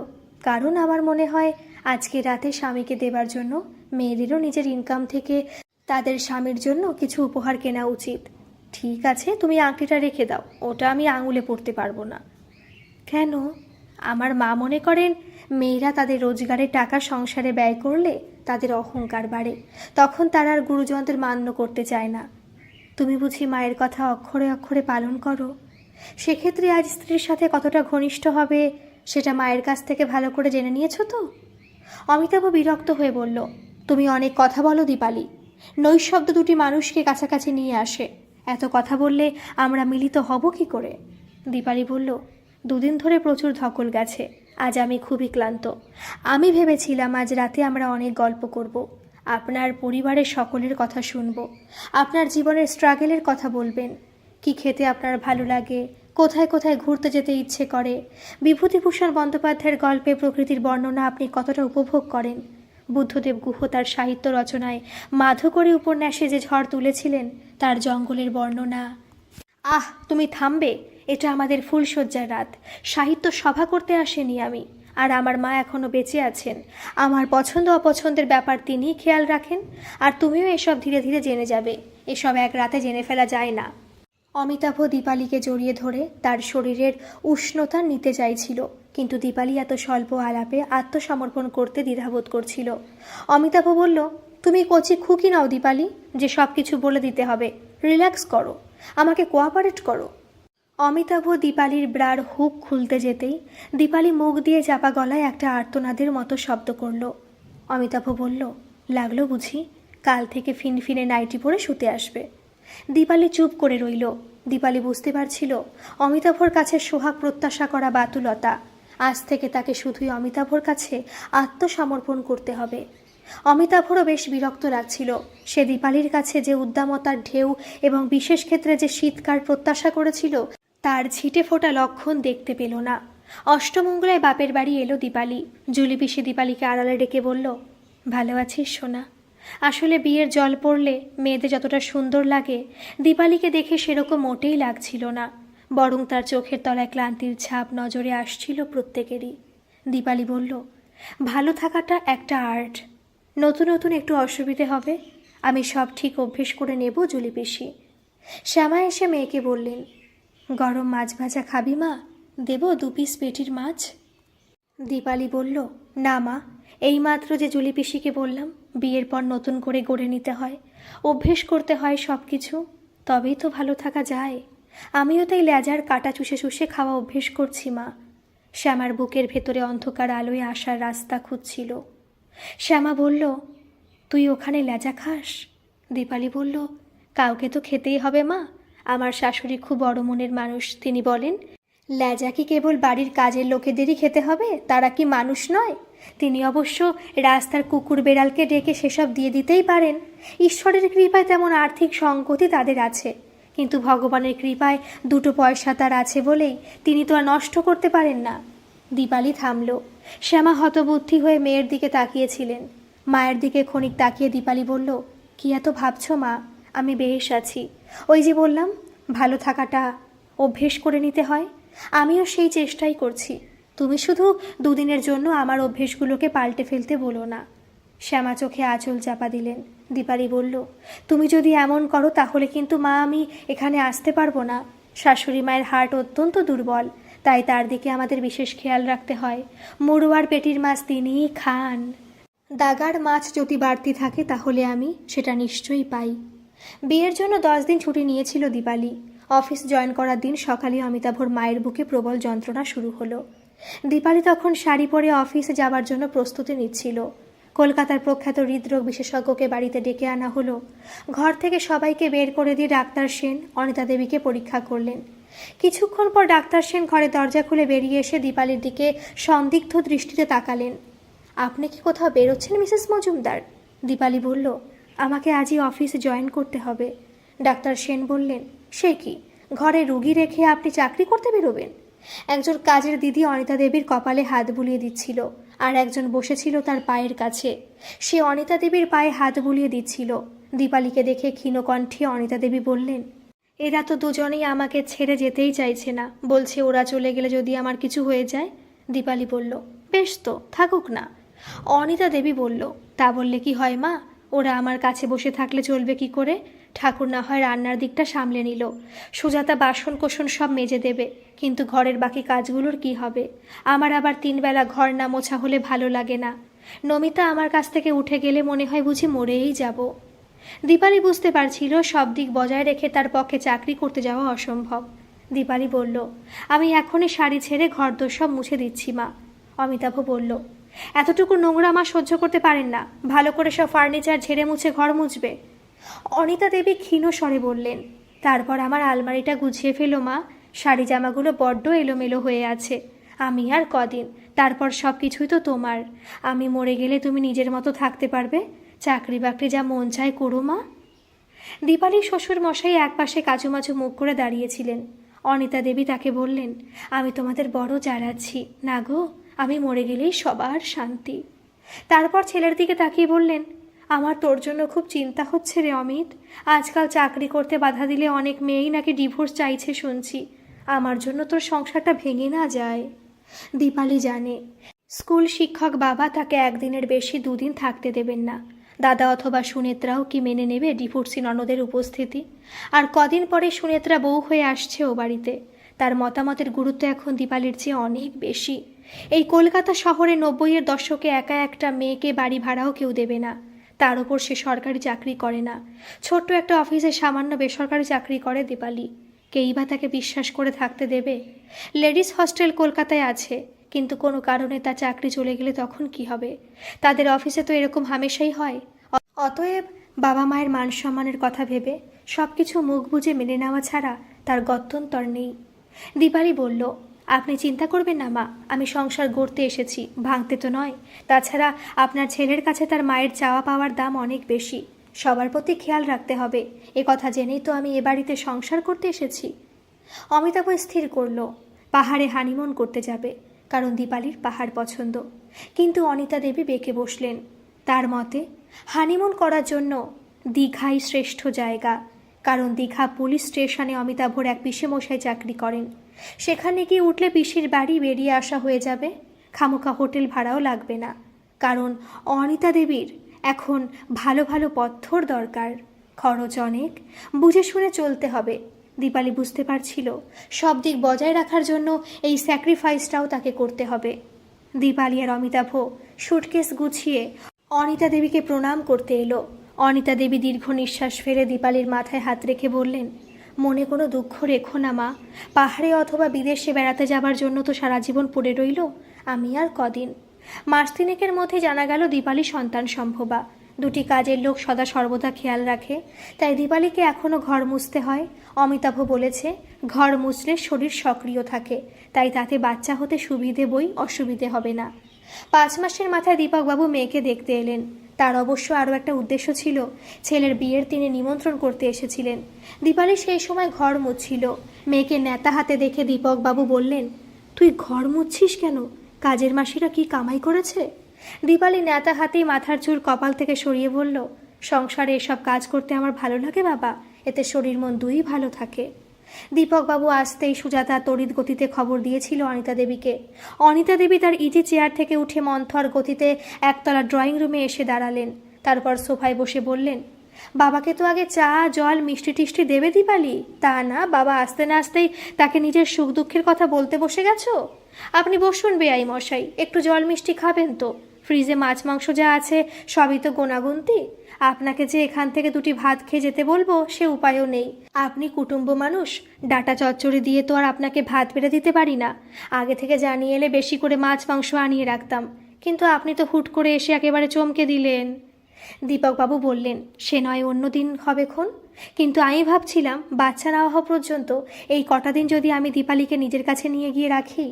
কারণ আমার মনে হয় আজকে রাতে স্বামীকে দেবার জন্য মেয়েদেরও নিজের ইনকাম থেকে তাদের স্বামীর জন্য কিছু উপহার কেনা উচিত। ঠিক আছে, তুমি আংটিটা রেখে দাও, ওটা আমি আঙুলে পরতে পারবো না। কেন? আমার মা মনে করেন মেয়েরা তাদের রোজগারের টাকা সংসারে ব্যয় করলে তাদের অহংকার বাড়ে, তখন তারা আর গুরুজনদের মান্য করতে চায় না। তুমি বুঝি মায়ের কথা অক্ষরে অক্ষরে পালন করো? সেক্ষেত্রে আজ স্ত্রীর সাথে কতটা ঘনিষ্ঠ হবে সেটা মায়ের কাছ থেকে ভালো করে জেনে নিয়েছো তো? অমিতাভ বিরক্ত হয়ে বলল, তুমি অনেক কথা বলো দীপালি। নৈশব্দ দুটি মানুষকে কাছাকাছি নিয়ে আসে। এত কথা বললে আমরা মিলিত হব কি করে? দীপালি বলল, দুদিন ধরে প্রচুর ধকল গেছে, আজ আমি খুবই ক্লান্ত। আমি ভেবেছিলাম আজ রাতে আমরা অনেক গল্প করব, আপনার পরিবারের সকলের কথা শুনব, আপনার জীবনের স্ট্রাগলের কথা বলবেন, কি খেতে আপনার ভালো লাগে, কোথায় কোথায় ঘুরতে যেতে ইচ্ছে করে, বিভূতিভূষণ বন্দ্যোপাধ্যায়ের গল্পে প্রকৃতির বর্ণনা আপনি কতটা উপভোগ করেন, বুদ্ধদেব গুহ তার সাহিত্য রচনায় মাধকরী উপন্যাসে যে ঝড় তুলেছিলেন তার জঙ্গলের বর্ণনা। আহ, তুমি থামবে? এটা আমাদের ফুলশয্যার রাত, সাহিত্য সভা করতে আসেনি আমি। আর আমার মা এখনও বেঁচে আছেন, আমার পছন্দ অপছন্দের ব্যাপার তিনিই খেয়াল রাখেন। আর তুমিও এসব ধীরে ধীরে জেনে যাবে, এসব এক রাতে জেনে ফেলা যায় না। অমিতাভ দীপালিকে জড়িয়ে ধরে তার শরীরের উষ্ণতা নিতে চাইছিল, কিন্তু দীপালি এত স্বল্প আলাপে আত্মসমর্পণ করতে দ্বিধাবোধ করছিল। অমিতাভ বলল, তুমি কচি খুকি নাও দীপালি, যে সব কিছু বলে দিতে হবে। রিল্যাক্স করো, আমাকে কোঅপারেট করো। অমিতাভ দীপালির ব্রার হুক খুলতে যেতেই দীপালি মুখ দিয়ে চাপা গলায় একটা আর্তনাদের মতো শব্দ করল। অমিতাভ বলল, লাগলো বুঝি? কাল থেকে ফিনফিনে নাইটি পরে শুতে আসবে। দীপালি চুপ করে রইল। দীপালি বুঝতে পারছিল অমিতাভর কাছে সোহাগ প্রত্যাশা করা বাতুলতা। আজ থেকে তাকে শুধুই অমিতাভর কাছে আত্মসমর্পণ করতে হবে। অমিতাভরও বেশ বিরক্ত লাগছিল। সে দীপালির কাছে যে উদ্দামতার ঢেউ এবং বিশেষ ক্ষেত্রে যে শীতকার প্রত্যাশা করেছিল তার ছিটে ফোটা লক্ষণ দেখতে পেল না। অষ্টমঙ্গলায় বাপের বাড়ি এলো দীপালি। জুলি পিসি দীপালিকে আড়ালে ডেকে বলল, ভালো আছিস সোনা? আসলে বিয়ের জল পড়লে মেয়েদের যতটা সুন্দর লাগে দীপালিকে দেখে সেরকম মোটেই লাগছিল না, বরং তার চোখের তলায় ক্লান্তির ছাপ নজরে আসছিল প্রত্যেকেরই। দীপালি বলল, ভালো থাকাটা একটা আর্ট, নতুন নতুন একটু অসুবিধে হবে, আমি সব ঠিক অভ্যেস করে নেব জুলি পিসি। শ্যামা এসে মেয়েকে বললেন, গরম মাছ ভাজা খাবি মা? দেব 2 পিস পেটির মাছ? দীপালি বলল, না মা, এইমাত্র যে জুলি পিসিকে বললাম বিয়ের পর নতুন করে গড়ে নিতে হয়, অভ্যেস করতে হয় সব কিছু, তবেই তো ভালো থাকা যায়। আমিও তাই লেজার কাটা চুষে চুষে খাওয়া অভ্যেস করছি মা। শ্যামার বুকের ভেতরে অন্ধকার আলোয় আসার রাস্তা খুঁজছিল। শ্যামা বলল, তুই ওখানে লেজা খাস? দীপালি বলল, কাউকে তো খেতেই হবে মা, আমার শাশুড়ি খুব বড় মনের মানুষ, তিনি বলেন লেজা কি কেবল বাড়ির কাজের লোকেদেরই খেতে হবে, তারা কি মানুষ নয়? তিনি অবশ্য রাস্তার কুকুর বেড়ালকে ডেকে সেসব দিয়ে দিতেই পারেন। ঈশ্বরের কৃপায় তেমন আর্থিক সংকটই তাদের আছে, কিন্তু ভগবানের কৃপায় 2 পয়সা তার আছে বলেই তিনি তো আর নষ্ট করতে পারেন না। দীপালি থামল। শ্যামা হতবুদ্ধি হয়ে মেয়ের দিকে তাকিয়েছিলেন। মায়ের দিকে ক্ষণিক তাকিয়ে দীপালি বলল, কি এত ভাবছ মা? আমি বেশ আছি। ওই যে বললাম ভালো থাকাটা অভ্যেস করে নিতে হয়, আমিও সেই চেষ্টাই করছি। তুমি শুধু 2 দিনের জন্য আমার অভ্যেসগুলোকে পাল্টে ফেলতে বলো না। শ্যামা চোখে আঁচল চাপা দিলেন। দীপালি বলল, তুমি যদি এমন করো তাহলে কিন্তু মা আমি এখানে আসতে পারবো না। শাশুড়ি মায়ের হার্ট অত্যন্ত দুর্বল, তাই তার দিকে আমাদের বিশেষ খেয়াল রাখতে হয়। মুড়োয়ার পেটির মাছ তিনিই খান। দাগার মাছ যদি বাড়তি থাকে তাহলে আমি সেটা নিশ্চয়ই পাই। বিয়ের জন্য 10 দিন ছুটি নিয়েছিল দীপালি। অফিস জয়েন করার দিন সকালে অমিতাভর মায়ের বুকে প্রবল যন্ত্রণা শুরু হলো। দীপালি তখন শাড়ি পরে অফিসে যাবার জন্য প্রস্তুতি নিচ্ছিল। কলকাতার প্রখ্যাত হৃদরোগ বিশেষজ্ঞকে বাড়িতে ডেকে আনা হলো। ঘর থেকে সবাইকে বের করে দিয়ে ডাক্তার সেন অনিতা দেবীকে পরীক্ষা করলেন। কিছুক্ষণ পর ডাক্তার সেন ঘরে দরজা খুলে বেরিয়ে এসে দীপালির দিকে সন্দিগ্ধ দৃষ্টিতে তাকালেন। আপনি কি কোথাও বেরোচ্ছেন মিসেস মজুমদার? দীপালি বলল, আমাকে আজই অফিসে জয়েন করতে হবে। ডাক্তার সেন বললেন, সে কি, ঘরে রুগী রেখে আপনি চাকরি করতে বেরোবেন? একজন কাজের দিদি অনিতা দেবীর কপালে হাত বুলিয়ে দিচ্ছিল, আর একজন বসেছিল তার পায়ের কাছে। সে অনিতা দেবীর পায়ে হাত বুলিয়ে দিচ্ছিল। দীপালিকে দেখে ক্ষীণকণ্ঠে অনিতা দেবী বললেন, এরা তো দুজনেই আমাকে ছেড়ে যেতেই চাইছে না, বলছে ওরা চলে গেলে যদি আমার কিছু হয়ে যায়। দীপালি বলল, বেশ তো, থাকুক না। অনিতা দেবী বলল, তা বললে কি হয় মা, ওরা আমার কাছে বসে থাকলে চলবে কি করে? ঠাকুর না হয় রান্নার দিকটা সামলে নিল, সুজাতা বাসন কোসন সব মেজে দেবে, কিন্তু ঘরের বাকি কাজগুলোর কি হবে? আমার আবার 3 বেলা ঘর না মোছা হলে ভালো লাগে না। নমিতা আমার কাছ থেকে উঠে গেলে মনে হয় বুঝি মরেই যাব। দীপালি বুঝতে পারছিল সব দিক বজায় রেখে তার পক্ষে চাকরি করতে যাওয়া অসম্ভব। দীপালি বলল, আমি এখনই শাড়ি ছেড়ে ঘরদোর সব মুছে দিচ্ছি মা। অমিতাভ বলল, এতটুকু নোংরা মা সহ্য করতে পারেন না, ভালো করে সব ফার্নিচার ঝেড়ে মুছে ঘর মুছবে। অনিতা দেবী ক্ষীণ স্বরে বললেন, তারপর আমার আলমারিটা গুছিয়ে ফেলো মা, শাড়ি জামাগুলো বড্ড এলোমেলো হয়ে আছে। আমি আর কদিন, তারপর সব কিছুই তো তোমার। আমি মরে গেলে তুমি নিজের মতো থাকতে পারবে, চাকরি বাকরি যা মন চায় করো মা। দীপালির শ্বশুর মশাই একপাশে কাচুমাচু মুখ করে দাঁড়িয়েছিলেন। অনিতা দেবী তাকে বললেন, আমি তোমাদের বড় জ্বালাচ্ছি না গো, আমি মরে গেলেই সবার শান্তি। তারপর ছেলের দিকে তাকিয়ে বললেন, আমার তোর জন্য খুব চিন্তা হচ্ছে রে অমিত। আজকাল চাকরি করতে বাধা দিলে অনেক মেয়েই নাকি ডিভোর্স চাইছে শুনছি। আমার জন্য তোর সংসারটা ভেঙে না যায়। দীপালি জানে স্কুল শিক্ষক বাবা তাকে একদিনের বেশি দুদিন থাকতে দেবেন না। দাদা অথবা সুনেত্রাও কি মেনে নেবে ডিভোর্সি ননদের উপস্থিতি? আর কদিন পরে সুনেত্রা বউ হয়ে আসছে ও বাড়িতে। তার মতামতের গুরুত্ব এখন দীপালির চেয়ে অনেক বেশি। এই কলকাতা শহরে 90-এর দশকে একা একটা মেয়েকে বাড়ি ভাড়াও কেউ দেবে না। তার ওপর সে সরকারি চাকরি করে না, ছোট্ট একটা অফিসে সামান্য বেসরকারি চাকরি করে দীপালি। কেই বা তাকে বিশ্বাস করে থাকতে দেবে? লেডিস হস্টেল কলকাতায় আছে, কিন্তু কোনো কারণে তার চাকরি চলে গেলে তখন কি হবে? তাদের অফিসে তো এরকম হামেশাই হয়। অতএব বাবা মায়ের মান সম্মানের কথা ভেবে সব কিছু মুখ বুজে মেনে নেওয়া ছাড়া তার গত্যন্তর নেই। দীপালি বলল, আপনি চিন্তা করবেন না মা, আমি সংসার গড়তে এসেছি, ভাঙতে তো নয়। তাছাড়া আপনার ছেলের কাছে তার মায়ের চাওয়া পাওয়ার দাম অনেক বেশি, সবার প্রতি খেয়াল রাখতে হবে। এ কথা জেনেই তো আমি এ বাড়িতে সংসার করতে এসেছি। অমিতাভ স্থির করল পাহাড়ে হানিমুন করতে যাবে, কারণ দীপালির পাহাড় পছন্দ। কিন্তু অনিতা দেবী বেঁকে বসলেন। তার মতে হানিমুন করার জন্য দীঘাই শ্রেষ্ঠ জায়গা, কারণ দীঘা পুলিশ স্টেশনে অমিতাভর এক পিসেমশাই চাকরি করেন। সেখানে গিয়ে উঠলে পিসির বাড়ি বেরিয়ে আসা হয়ে যাবে, খামোখা হোটেল ভাড়াও লাগবে না। কারণ অনিতা দেবীর এখন ভালো ভালো পথ্যর দরকার, খরচ অনেক, বুঝে শুনে চলতে হবে। দীপালি বুঝতে পারছিল সব দিক বজায় রাখার জন্য এই স্যাক্রিফাইসটাও তাকে করতে হবে। দীপালি আর অমিতাভ সুটকেস গুছিয়ে অনিতা দেবীকে প্রণাম করতে এলো। অনিতা দেবী দীর্ঘ নিঃশ্বাস ফেলে দীপালির মাথায় হাত রেখে বললেন, মনে কোনো দুঃখ রেখো না মা, পাহাড়ে অথবা বিদেশে বেড়াতে যাবার জন্য তো সারা জীবন পড়ে রইল, আমি আর কদিন। মাস তিনেকের মধ্যে জানা গেল দীপালি সন্তান সম্ভবা। দুটি কাজের লোক সদা সর্বদা খেয়াল রাখে, তাই দীপালিকে এখনও ঘর মুছতে হয়। অমিতাভ বলেছে ঘর মুছলে শরীর সক্রিয় থাকে, তাই তাতে বাচ্চা হতে সুবিধে বই, অসুবিধে হবে না। 5 মাসের মাথায় দীপকবাবু মেয়েকে দেখতে এলেন। তার অবশ্য আরও একটা উদ্দেশ্য ছিল, ছেলের বিয়ের তিনি নিমন্ত্রণ করতে এসেছিলেন। দীপালি সেই সময় ঘর মুছছিল। মেয়েকে নেতা হাতে দেখে দীপকবাবু বললেন, তুই ঘর মুছছিস কেন? কাজের মাসিরা কি কামাই করেছে? দীপালি নেতা হাতেই মাথার চুল কপাল থেকে সরিয়ে বলল, সংসারে এসব কাজ করতে আমার ভালো লাগে বাবা, এতে শরীর মন দুই ভালো থাকে। দীপকবাবু আসতেই সুজাতা তড়িৎ গতিতে খবর দিয়েছিল অনিতা দেবীকে। অনিতা দেবী তার ইজি চেয়ার থেকে উঠে মন্থর গতিতে একতলা ড্রয়িং রুমে এসে দাঁড়ালেন। তারপর সোফায় বসে বললেন, বাবাকে তো আগে চা জল মিষ্টি টিষ্টি দেবে দীপালি, তা না বাবা আসতে না আসতেই তাকে নিজের সুখ দুঃখের কথা বলতে বসে গেছো? আপনি বসুন বেআই মশাই, একটু জল মিষ্টি খাবেন তো? ফ্রিজে মাছ মাংস যা আছে সবই তো গোনাগুনতি। আপনাকে যে এখান থেকে দুটি ভাত খেয়ে যেতে বলবো সে উপায়ও নেই। আপনি কুটুম্ব মানুষ, ডাটা চচ্চড়ি দিয়ে তো আর আপনাকে ভাত বেড়ে দিতে পারি না। আগে থেকে জানিয়ে এলে বেশি করে মাছ মাংস আনিয়ে রাখতাম, কিন্তু আপনি তো হুট করে এসে একেবারে চমকে দিলেন। দীপকবাবু বললেন, সে নয় অন্য দিন হবে খন, কিন্তু আমি ভাবছিলাম বাচ্চা না হওয়া পর্যন্ত এই কটা দিন যদি আমি দীপালিকে নিজের কাছে নিয়ে গিয়ে রাখি।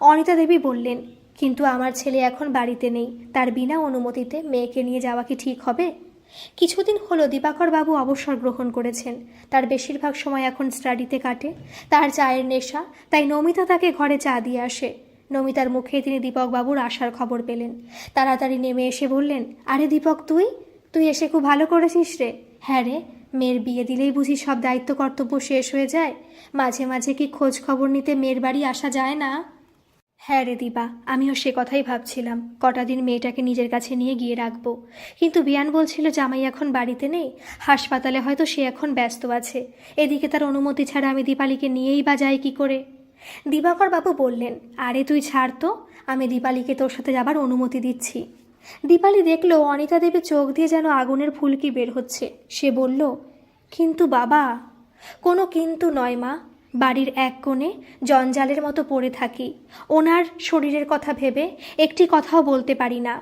অনিতা দেবী বললেন, কিন্তু আমার ছেলে এখন বাড়িতে নেই, তার বিনা অনুমতিতে মেয়েকে নিয়ে যাওয়া কি ঠিক হবে? কিছুদিন হলো দিবাকরবাবু অবসর গ্রহণ করেছেন। তার বেশিরভাগ সময় এখন স্টাডিতে কাটে। তার চায়ের নেশা, তাই নমিতা তাকে ঘরে চা দিয়ে আসে। নমিতার মুখে তিনি দীপকবাবুর আসার খবর পেলেন। তাড়াতাড়ি নেমে এসে বললেন, আরে দীপক, তুই এসে খুব ভালো করেছিস রে। হ্যাঁ রে, মেয়ের বিয়ে দিলেই বুঝি সব দায়িত্ব কর্তব্য শেষ হয়ে যায়? মাঝে মাঝে কি খোঁজ খবর নিতে মেয়ের বাড়ি আসা যায় না? হ্যাঁ রে দিবা, আমিও সে কথাই ভাবছিলাম, কটা দিন মেয়েটাকে নিজের কাছে নিয়ে গিয়ে রাখবো। কিন্তু বিয়ান বলছিল জামাই এখন বাড়িতে নেই, হাসপাতালে হয়তো সে এখন ব্যস্ত আছে। এদিকে তার অনুমতি ছাড়া আমি দীপালিকে নিয়েই বা যাই কি করে? দিবাকর বাবু বললেন, আরে তুই ছাড় তো, আমি দীপালিকে তোর সাথে যাবার অনুমতি দিচ্ছি। দীপালি দেখল অনিতা দেবী চোখ দিয়ে যেন আগুনের ফুলকি বের হচ্ছে। সে বলল, কিন্তু বাবা। কোনো কিন্তু নয় মা, বাড়ির এক কোণে জঞ্জালের মতো পড়ে থাকি। ওনার শরীরের কথা ভেবে একটি কথাও বলতে পারি না।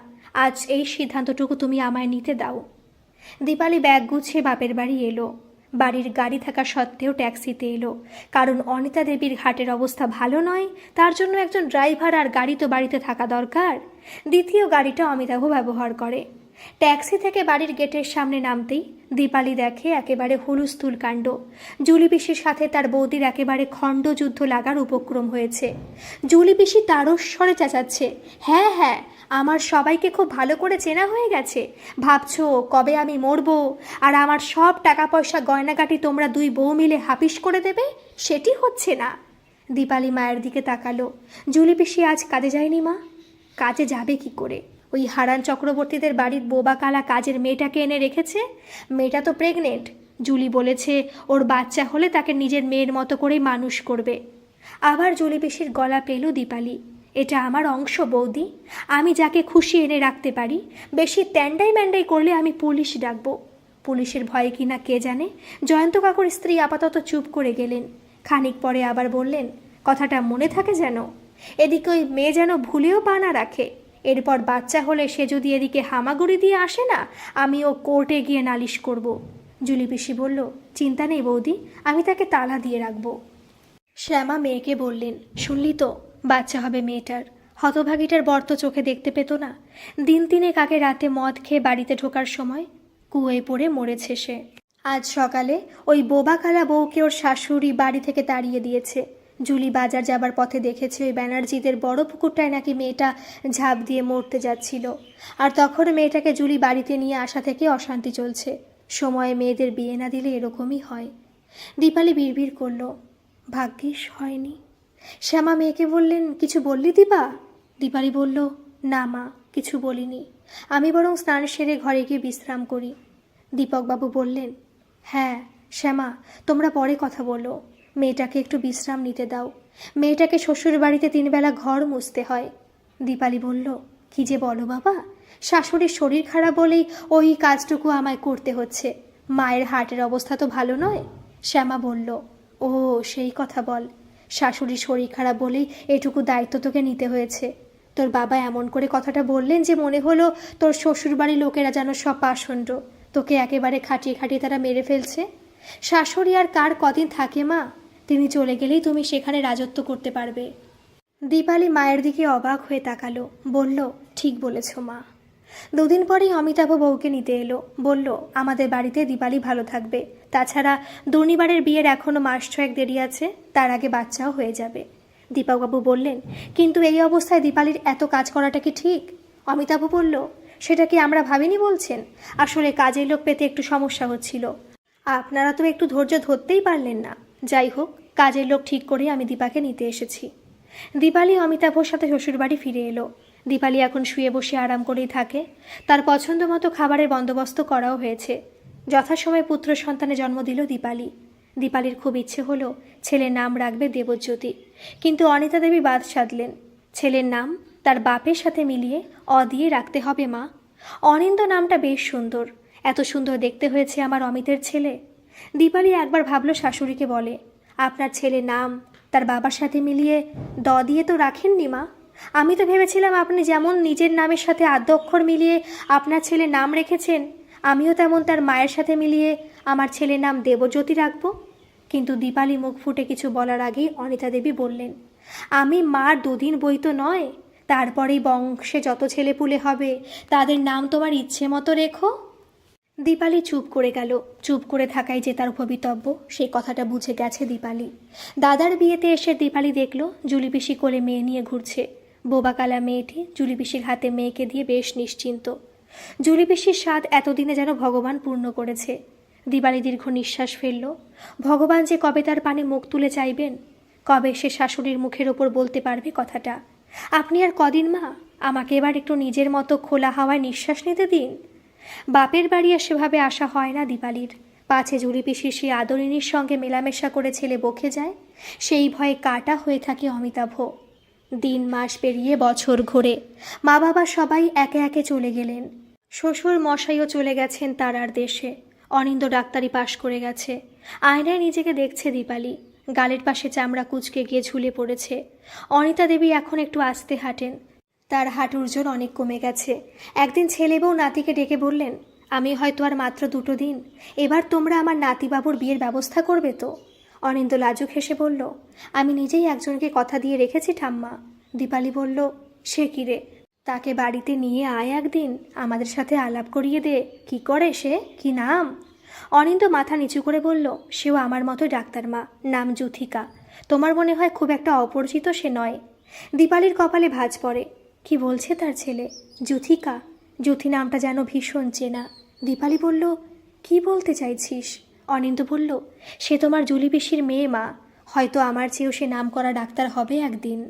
আজ এই সিদ্ধান্তটুকু তুমি আমায় নিতে দাও। দীপালি ব্যাগ গুছিয়ে বাপের বাড়ি এলো। বাড়ির গাড়ি থাকা সত্ত্বেও ট্যাক্সিতে এলো, কারণ অনিতা দেবীর ঘাটের অবস্থা ভালো নয়। তার জন্য একজন ড্রাইভার আর গাড়ি তো বাড়িতে থাকা দরকার। দ্বিতীয় গাড়িটা অমিতাভ ব্যবহার করে। ট্যাক্সি থেকে বাড়ির গেটের সামনে নামতেই দীপালি দেখে একেবারে হুলস্থুল কাণ্ড। জুলি পিসির সাথে তার বৌদির একেবারে খণ্ডযুদ্ধ লাগার উপক্রম হয়েছে। জুলি পিসি তারস্বরে চেঁচাচ্ছে, হ্যাঁ হ্যাঁ, আমার সবাইকে খুব ভালো করে চেনা হয়ে গেছে। ভাবছো কবে আমি মরবো আর আমার সব টাকা পয়সা গয়নাগাটি তোমরা দুই বউ মিলে হাপিস করে দেবে? সেটি হচ্ছে না। দীপালি মায়ের দিকে তাকালো। জুলি পিসি আজ কাজে যায়নি মা? কাজে যাবে কি করে? ওই হারান চক্রবর্তীদের বাড়ির বোবা কালা কাজের মেয়েটাকে এনে রেখেছে। মেয়েটা তো প্রেগনেন্ট। জুলি বলেছে ওর বাচ্চা হলে তাকে নিজের মেয়ের মতো করেই মানুষ করবে। আবার জুলি পিসির গলা পেল দীপালি, এটা আমার অংশ বৌদি। আমি যাকে খুশি এনে রাখতে পারি। বেশি ট্যান্ডাই ম্যান্ডাই করলে আমি পুলিশ ডাকবো। পুলিশের ভয়ে কিনা কে জানে। জয়ন্ত কাকুর স্ত্রী আপাতত চুপ করে গেলেন। খানিক পরে আবার বললেন, কথাটা মনে থাকে যেন। এদিকে ওই মেয়ে যেন ভুলেও পা না রাখে। এরপর বাচ্চা হলে সে যদি এদিকে হামাগুড়ি দিয়ে আসে না, আমি ও কোর্টে গিয়ে নালিশ করব। জুলি পিসি বলল, চিন্তা নেই বৌদি, আমি তাকে তালা দিয়ে রাখব। শ্যামা মেয়েকে বললেন, শুনলি তো, বাচ্চা হবে মেয়েটার। হতভাগীটার বর তো চোখে দেখতে পেত না। দিন তিনেক আগে রাতে মদ খেয়ে বাড়িতে ঢোকার সময় কুয়োয় পড়ে মরেছে সে। আজ সকালে ওই বোবা কালা বউকে ওর শাশুড়ি বাড়ি থেকে তাড়িয়ে দিয়েছে। জুলি বাজার যাবার পথে দেখেছে ওই ব্যানার্জিদের বড় পুকুরটায় নাকি মেয়েটা ঝাঁপ দিয়ে মরতে যাচ্ছিল। আর তখন মেয়েটাকে জুলি বাড়িতে নিয়ে আসা থেকে অশান্তি চলছে। সময়ে মেয়েদের বিয়ে না দিলে এরকমই হয়। দীপালি বিড়বিড় করল, ভাগ্যিস হয়নি। শ্যামা মেয়েকে বললেন, কিছু বললি দীপা? দীপালি বলল, না মা, কিছু বলিনি। আমি বরং স্নান সেরে ঘরে গিয়ে বিশ্রাম করি। দীপকবাবু বললেন, হ্যাঁ শ্যামা, তোমরা পরে কথা বলো। মেয়েটাকে একটু বিশ্রাম নিতে দাও। মেয়েটাকে শ্বশুর বাড়িতে 3 বেলা ঘর মুছতে হয়। দীপালি বলল, কি যে বলো বাবা, শাশুড়ির শরীর খারাপ বলেই ওই কাজটুকু আমায় করতে হচ্ছে। মায়ের হার্টের অবস্থা তো ভালো নয়। শ্যামা বলল, ও সেই কথা বল। শাশুড়ির শরীর খারাপ বলেই এটুকু দায়িত্ব তোকে নিতে হয়েছে। তোর বাবা এমন করে কথাটা বললেন যে মনে হলো তোর শ্বশুরবাড়ির লোকেরা যেন সব পাষণ্ড। তোকে একেবারে খাটিয়ে খাটিয়ে তারা মেরে ফেলছে। শাশুড়ি আর কার কদিন থাকে মা? তিনি চলে গেলেই তুমি সেখানে রাজত্ব করতে পারবে। দীপালি মায়ের দিকে অবাক হয়ে তাকালো। বলল, ঠিক বলেছ মা। 2 দিন পরেই অমিতাভ বউকে নিতে এলো। বলল, আমাদের বাড়িতে দীপালি ভালো থাকবে। তাছাড়া দুর্নিবারের বিয়ের এখনও মাস 6 দেরি আছে, তার আগে বাচ্চাও হয়ে যাবে। দীপকবাবু বললেন, কিন্তু এই অবস্থায় দীপালির এত কাজ করাটা কি ঠিক? অমিতাভ বলল, সেটা কি আমরা ভাবিনি বলছেন? আসলে কাজের লোক পেতে একটু সমস্যা হচ্ছিল। আপনারা তো একটু ধৈর্য ধরতেই পারলেন না। যাই হোক, কাজের লোক ঠিক করে আমি দীপাকে নিতে এসেছি। দীপালি অমিতাভর সাথে শ্বশুরবাড়ি ফিরে এলো। দীপালি এখন শুয়ে বসে আরাম করেই থাকে। তার পছন্দ মতো খাবারের বন্দোবস্ত করাও হয়েছে। যথাসময়ে পুত্র সন্তানের জন্ম দিল দীপালি। দীপালির খুব ইচ্ছে হলো ছেলের নাম রাখবে দেবজ্যোতি, কিন্তু অনিতা দেবী বাদ সাধলেন। ছেলের নাম তার বাপের সাথে মিলিয়ে অ দিয়ে রাখতে হবে মা। অনিন্দ নামটা বেশ সুন্দর। এত সুন্দর দেখতে হয়েছে আমার অমিতের ছেলে। দীপালি একবার ভাবলো শাশুড়িকে বলে, আপনার ছেলের নাম তার বাবার সাথে মিলিয়ে দ দিয়ে তো রাখেননি মা। আমি তো ভেবেছিলাম আপনি যেমন নিজের নামের সাথে আদ্য অক্ষর মিলিয়ে আপনার ছেলের নাম রেখেছেন, আমিও তেমন তার মায়ের সাথে মিলিয়ে আমার ছেলের নাম দেবজ্যোতি রাখব। কিন্তু দীপালি মুখ ফুটে কিছু বলার আগেই অনিতা দেবী বললেন, আমি মার 2 দিন বই তো নয়। তারপরেই বংশে যত ছেলেপুলে হবে তাদের নাম তোমার ইচ্ছে মতো রেখো। দীপালি চুপ করে গেল। চুপ করে থাকাই যে তার ভবিতব্য, সেই কথাটা বুঝে গেছে দীপালি। দাদার বিয়েতে এসে দীপালি দেখল জুলি পিসি কোলে মেয়ে নিয়ে ঘুরছে। বোবাকালা মেয়েটি জুলি পিসির হাতে মেয়েকে দিয়ে বেশ নিশ্চিন্ত। জুলি পিসির স্বাদ এতদিনে যেন ভগবান পূর্ণ করেছে। দীপালি দীর্ঘ নিঃশ্বাস ফেলল। ভগবান যে কবে তার পানে মুখ তুলে চাইবেন, কবে সে শাশুড়ির মুখের ওপর বলতে পারবে কথাটা, আপনি আর কদিন মা, আমাকে এবার একটু নিজের মতো খোলা হাওয়ায় নিঃশ্বাস নিতে দিন। বাপের বাড়ি আর সেভাবে আসা হয় না দীপালির। পাছে জুলি পিসির সেই আদরিনীর সঙ্গে মেলামেশা করে ছেলে বকে যায়, সেই ভয়ে কাটা হয়ে থাকে অমিতাভ। দিন মাস পেরিয়ে বছর ঘোরে, মা বাবা সবাই একে একে চলে গেলেন। শ্বশুর মশাইও চলে গেছেন তারার দেশে। অনিন্দ ডাক্তারি পাশ করে গেছে। আয়নায় নিজেকে দেখছে দীপালি। গালের পাশে চামড়া কুঁচকে গিয়ে ঝুলে পড়েছে। অনিতা দেবী এখন একটু আস্তে হাঁটেন। তার হাঁটুর জোর অনেক কমে গেছে। একদিন ছেলে বউ নাতিকে ডেকে বললেন, আমি হয়তো আর মাত্র 2 দিন, এবার তোমরা আমার নাতিবাবুর বিয়ের ব্যবস্থা করবে তো? অনিন্দ লাজুক হেসে বলল, আমি নিজেই একজনকে কথা দিয়ে রেখেছি ঠাম্মা। দীপালি বলল, সে কি রে? তাকে বাড়িতে নিয়ে আয় একদিন, আমাদের সাথে আলাপ করিয়ে দে। কি করে সে? কি নাম? অনিন্দ মাথা নিচু করে বলল, সেও আমার মতোই ডাক্তার মা, নাম যুথিকা। তোমার মনে হয় খুব একটা অপরিচিত সে নয়। দীপালির কপালে ভাঁজ পড়ে। কি বলছে তার ছেলে? যুথিকা? যুথি নামটা যেন ভীষণ চেনা। দীপালি বলল, কি বলতে চাইছিস? অনিন্দ বলল, সে তোমার জুলি পিসির মেয়ে মা, হয়তো আমার চেয়েও সে নাম করা ডাক্তার হবে একদিন।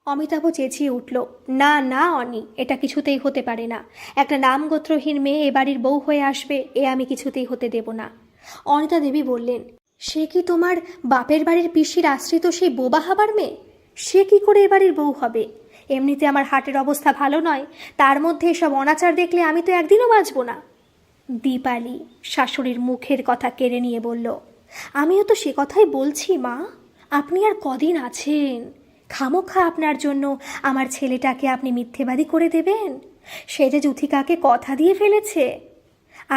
অমিতাভ চেঁচিয়ে উঠল, না না অনি, এটা কিছুতেই হতে পারে না। একটা নামগোত্রহীন মেয়ে এ বাড়ির বউ হয়ে আসবে, এ আমি কিছুতেই হতে দেব না। অনিতা দেবী বললেন, সে কি তোমার বাপের বাড়ির পিসির আশ্রিত সেই বোবা হাবার মেয়ে? সে কি করে এ বাড়ির বউ হবে? এমনিতে আমার হার্টের অবস্থা ভালো নয়, তার মধ্যে এসব অনাচার দেখলে আমি তো একদিনও বাঁচব না। দীপালি শাশুড়ির মুখের কথা কেড়ে নিয়ে বলল, আমিও তো সে কথাই বলছি মা। আপনি আর কদিন আছেন? খামোখা আপনার জন্য আমার ছেলেটাকে আপনি মিথ্যেবাদী করে দেবেন? সে যে যুথিকাকে কথা দিয়ে ফেলেছে।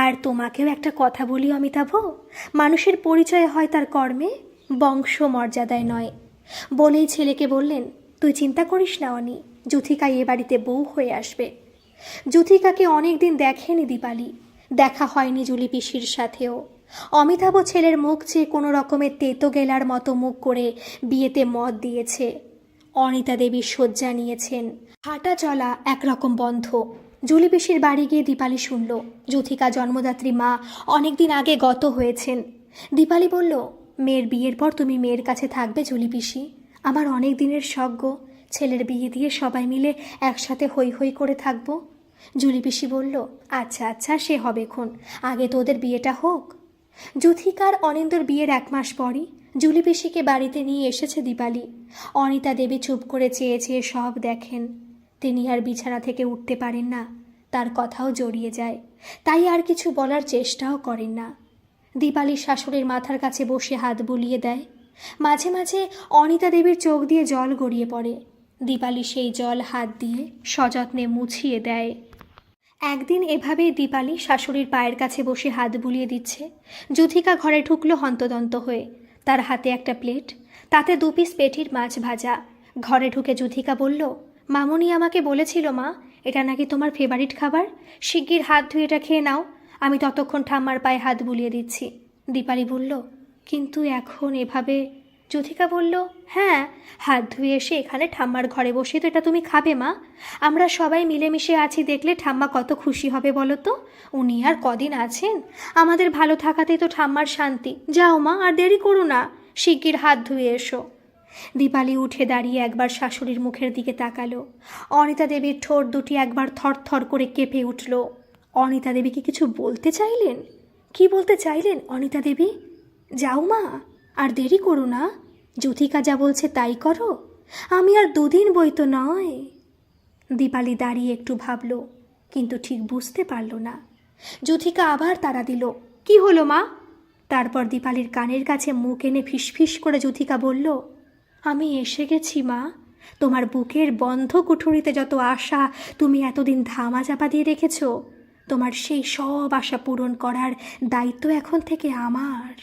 আর তোমাকেও একটা কথা বলি অমিতাভ, মানুষের পরিচয় হয় তার কর্মে, বংশ মর্যাদায় নয়। বলেই ছেলেকে বললেন, তুই চিন্তা করিস না অনি, যুথিকা এ বাড়িতে বউ হয়ে আসবে। যুথিকাকে অনেক দিন দেখেনি দীপালি, দেখা হয়নি জুলি পিসির সাথেও। অমিতাভ ছেলের মুখ চেয়ে কোনো রকমের তেতো গেলার মতো মুখ করে বিয়েতে মত দিয়েছে। অনিতা দেবী শয্যা নিয়েছেন, হাঁটা চলা একরকম বন্ধ। জুলি পিসির বাড়ি গিয়ে দীপালি শুনল, যুথিকা জন্মদাত্রী মা অনেকদিন আগে গত হয়েছেন। দীপালি বলল, মেয়ের বিয়ের পর তুমি মেয়ের কাছে থাকবে জুলি পিসি? আমার অনেক দিনের শখ গো, ছেলের বিয়ে দিয়ে সবাই মিলে একসাথে হই হই করে থাকবো। জুলি পিসি বলল, আচ্ছা আচ্ছা, সে হবে খন, আগে তো ওদের বিয়েটা হোক। যুথিকার অনিন্দর বিয়ের 1 মাস পরই জুলি পিসিকে বাড়িতে নিয়ে এসেছে দীপালি। অনিতা দেবী চুপ করে চেয়ে চেয়ে সব দেখেন। তিনি আর বিছানা থেকে উঠতে পারেন না, তার কথাও জড়িয়ে যায়, তাই আর কিছু বলার চেষ্টাও করেন না। দীপালি শাশুড়ির মাথার কাছে বসে হাত বুলিয়ে দেয়। মাঝে মাঝে অনিতা দেবীর চোখ দিয়ে জল গড়িয়ে পড়ে। দীপালি সেই জল হাত দিয়ে সযত্নে মুছিয়ে দেয়। একদিন এভাবেই দীপালি শাশুড়ির পায়ের কাছে বসে হাত বুলিয়ে দিচ্ছে। যুথিকা ঘরে ঢুকলো হন্তদন্ত হয়ে। তার হাতে একটা প্লেট, তাতে 2 পিস পেটির মাছ ভাজা। ঘরে ঢুকে যুথিকা বলল, মামুনি আমাকে বলেছিল মা, এটা নাকি তোমার ফেভারিট খাবার, শিগগির হাত ধুয়ে এটা খেয়ে নাও, আমি ততক্ষণ ঠাম্মার পায়ে হাত বুলিয়ে দিচ্ছি। দীপালি বলল, কিন্তু এখন এভাবে? যুথিকা বলল, হ্যাঁ, হাত ধুয়ে এসে এখানে ঠাম্মার ঘরে বসে তো এটা তুমি খাবে মা। আমরা সবাই মিলেমিশে আছি দেখলে ঠাম্মা কত খুশি হবে বলো তো। উনি আর কদিন আছেন, আমাদের ভালো থাকাতেই তো ঠাম্মার শান্তি। যাও মা, আর দেরি করো না, শিগগির হাত ধুয়ে এসো। দীপালি উঠে দাঁড়িয়ে একবার শাশুড়ির মুখের দিকে তাকালো। অনিতা দেবীর ঠোঁট দুটি একবার থরথর করে কেঁপে উঠল। অনিতা দেবী কি কিছু বলতে চাইলেন? কি বলতে চাইলেন অনিতা দেবী? যাও মা, আর দেরি করো না, যুথিকা যা বলছে তাই করো, আমি আর 2 দিন বই তো নয়। দীপালি দাঁড়িয়ে একটু ভাবল, কিন্তু ঠিক বুঝতে পারল না। যুথিকা আবার তাড়া দিল, কি হলো মা? তারপর দীপালির কানের কাছে মুখ এনে ফিসফিস করে যুথিকা বলল, আমি এসে গেছি মা। তোমার বুকের বন্ধ কুঠুরিতে যত আশা তুমি এতদিন ধামা চাপা দিয়ে রেখেছ, তোমার সেই সব আশা পূরণ করার দায়িত্ব এখন থেকে আমার।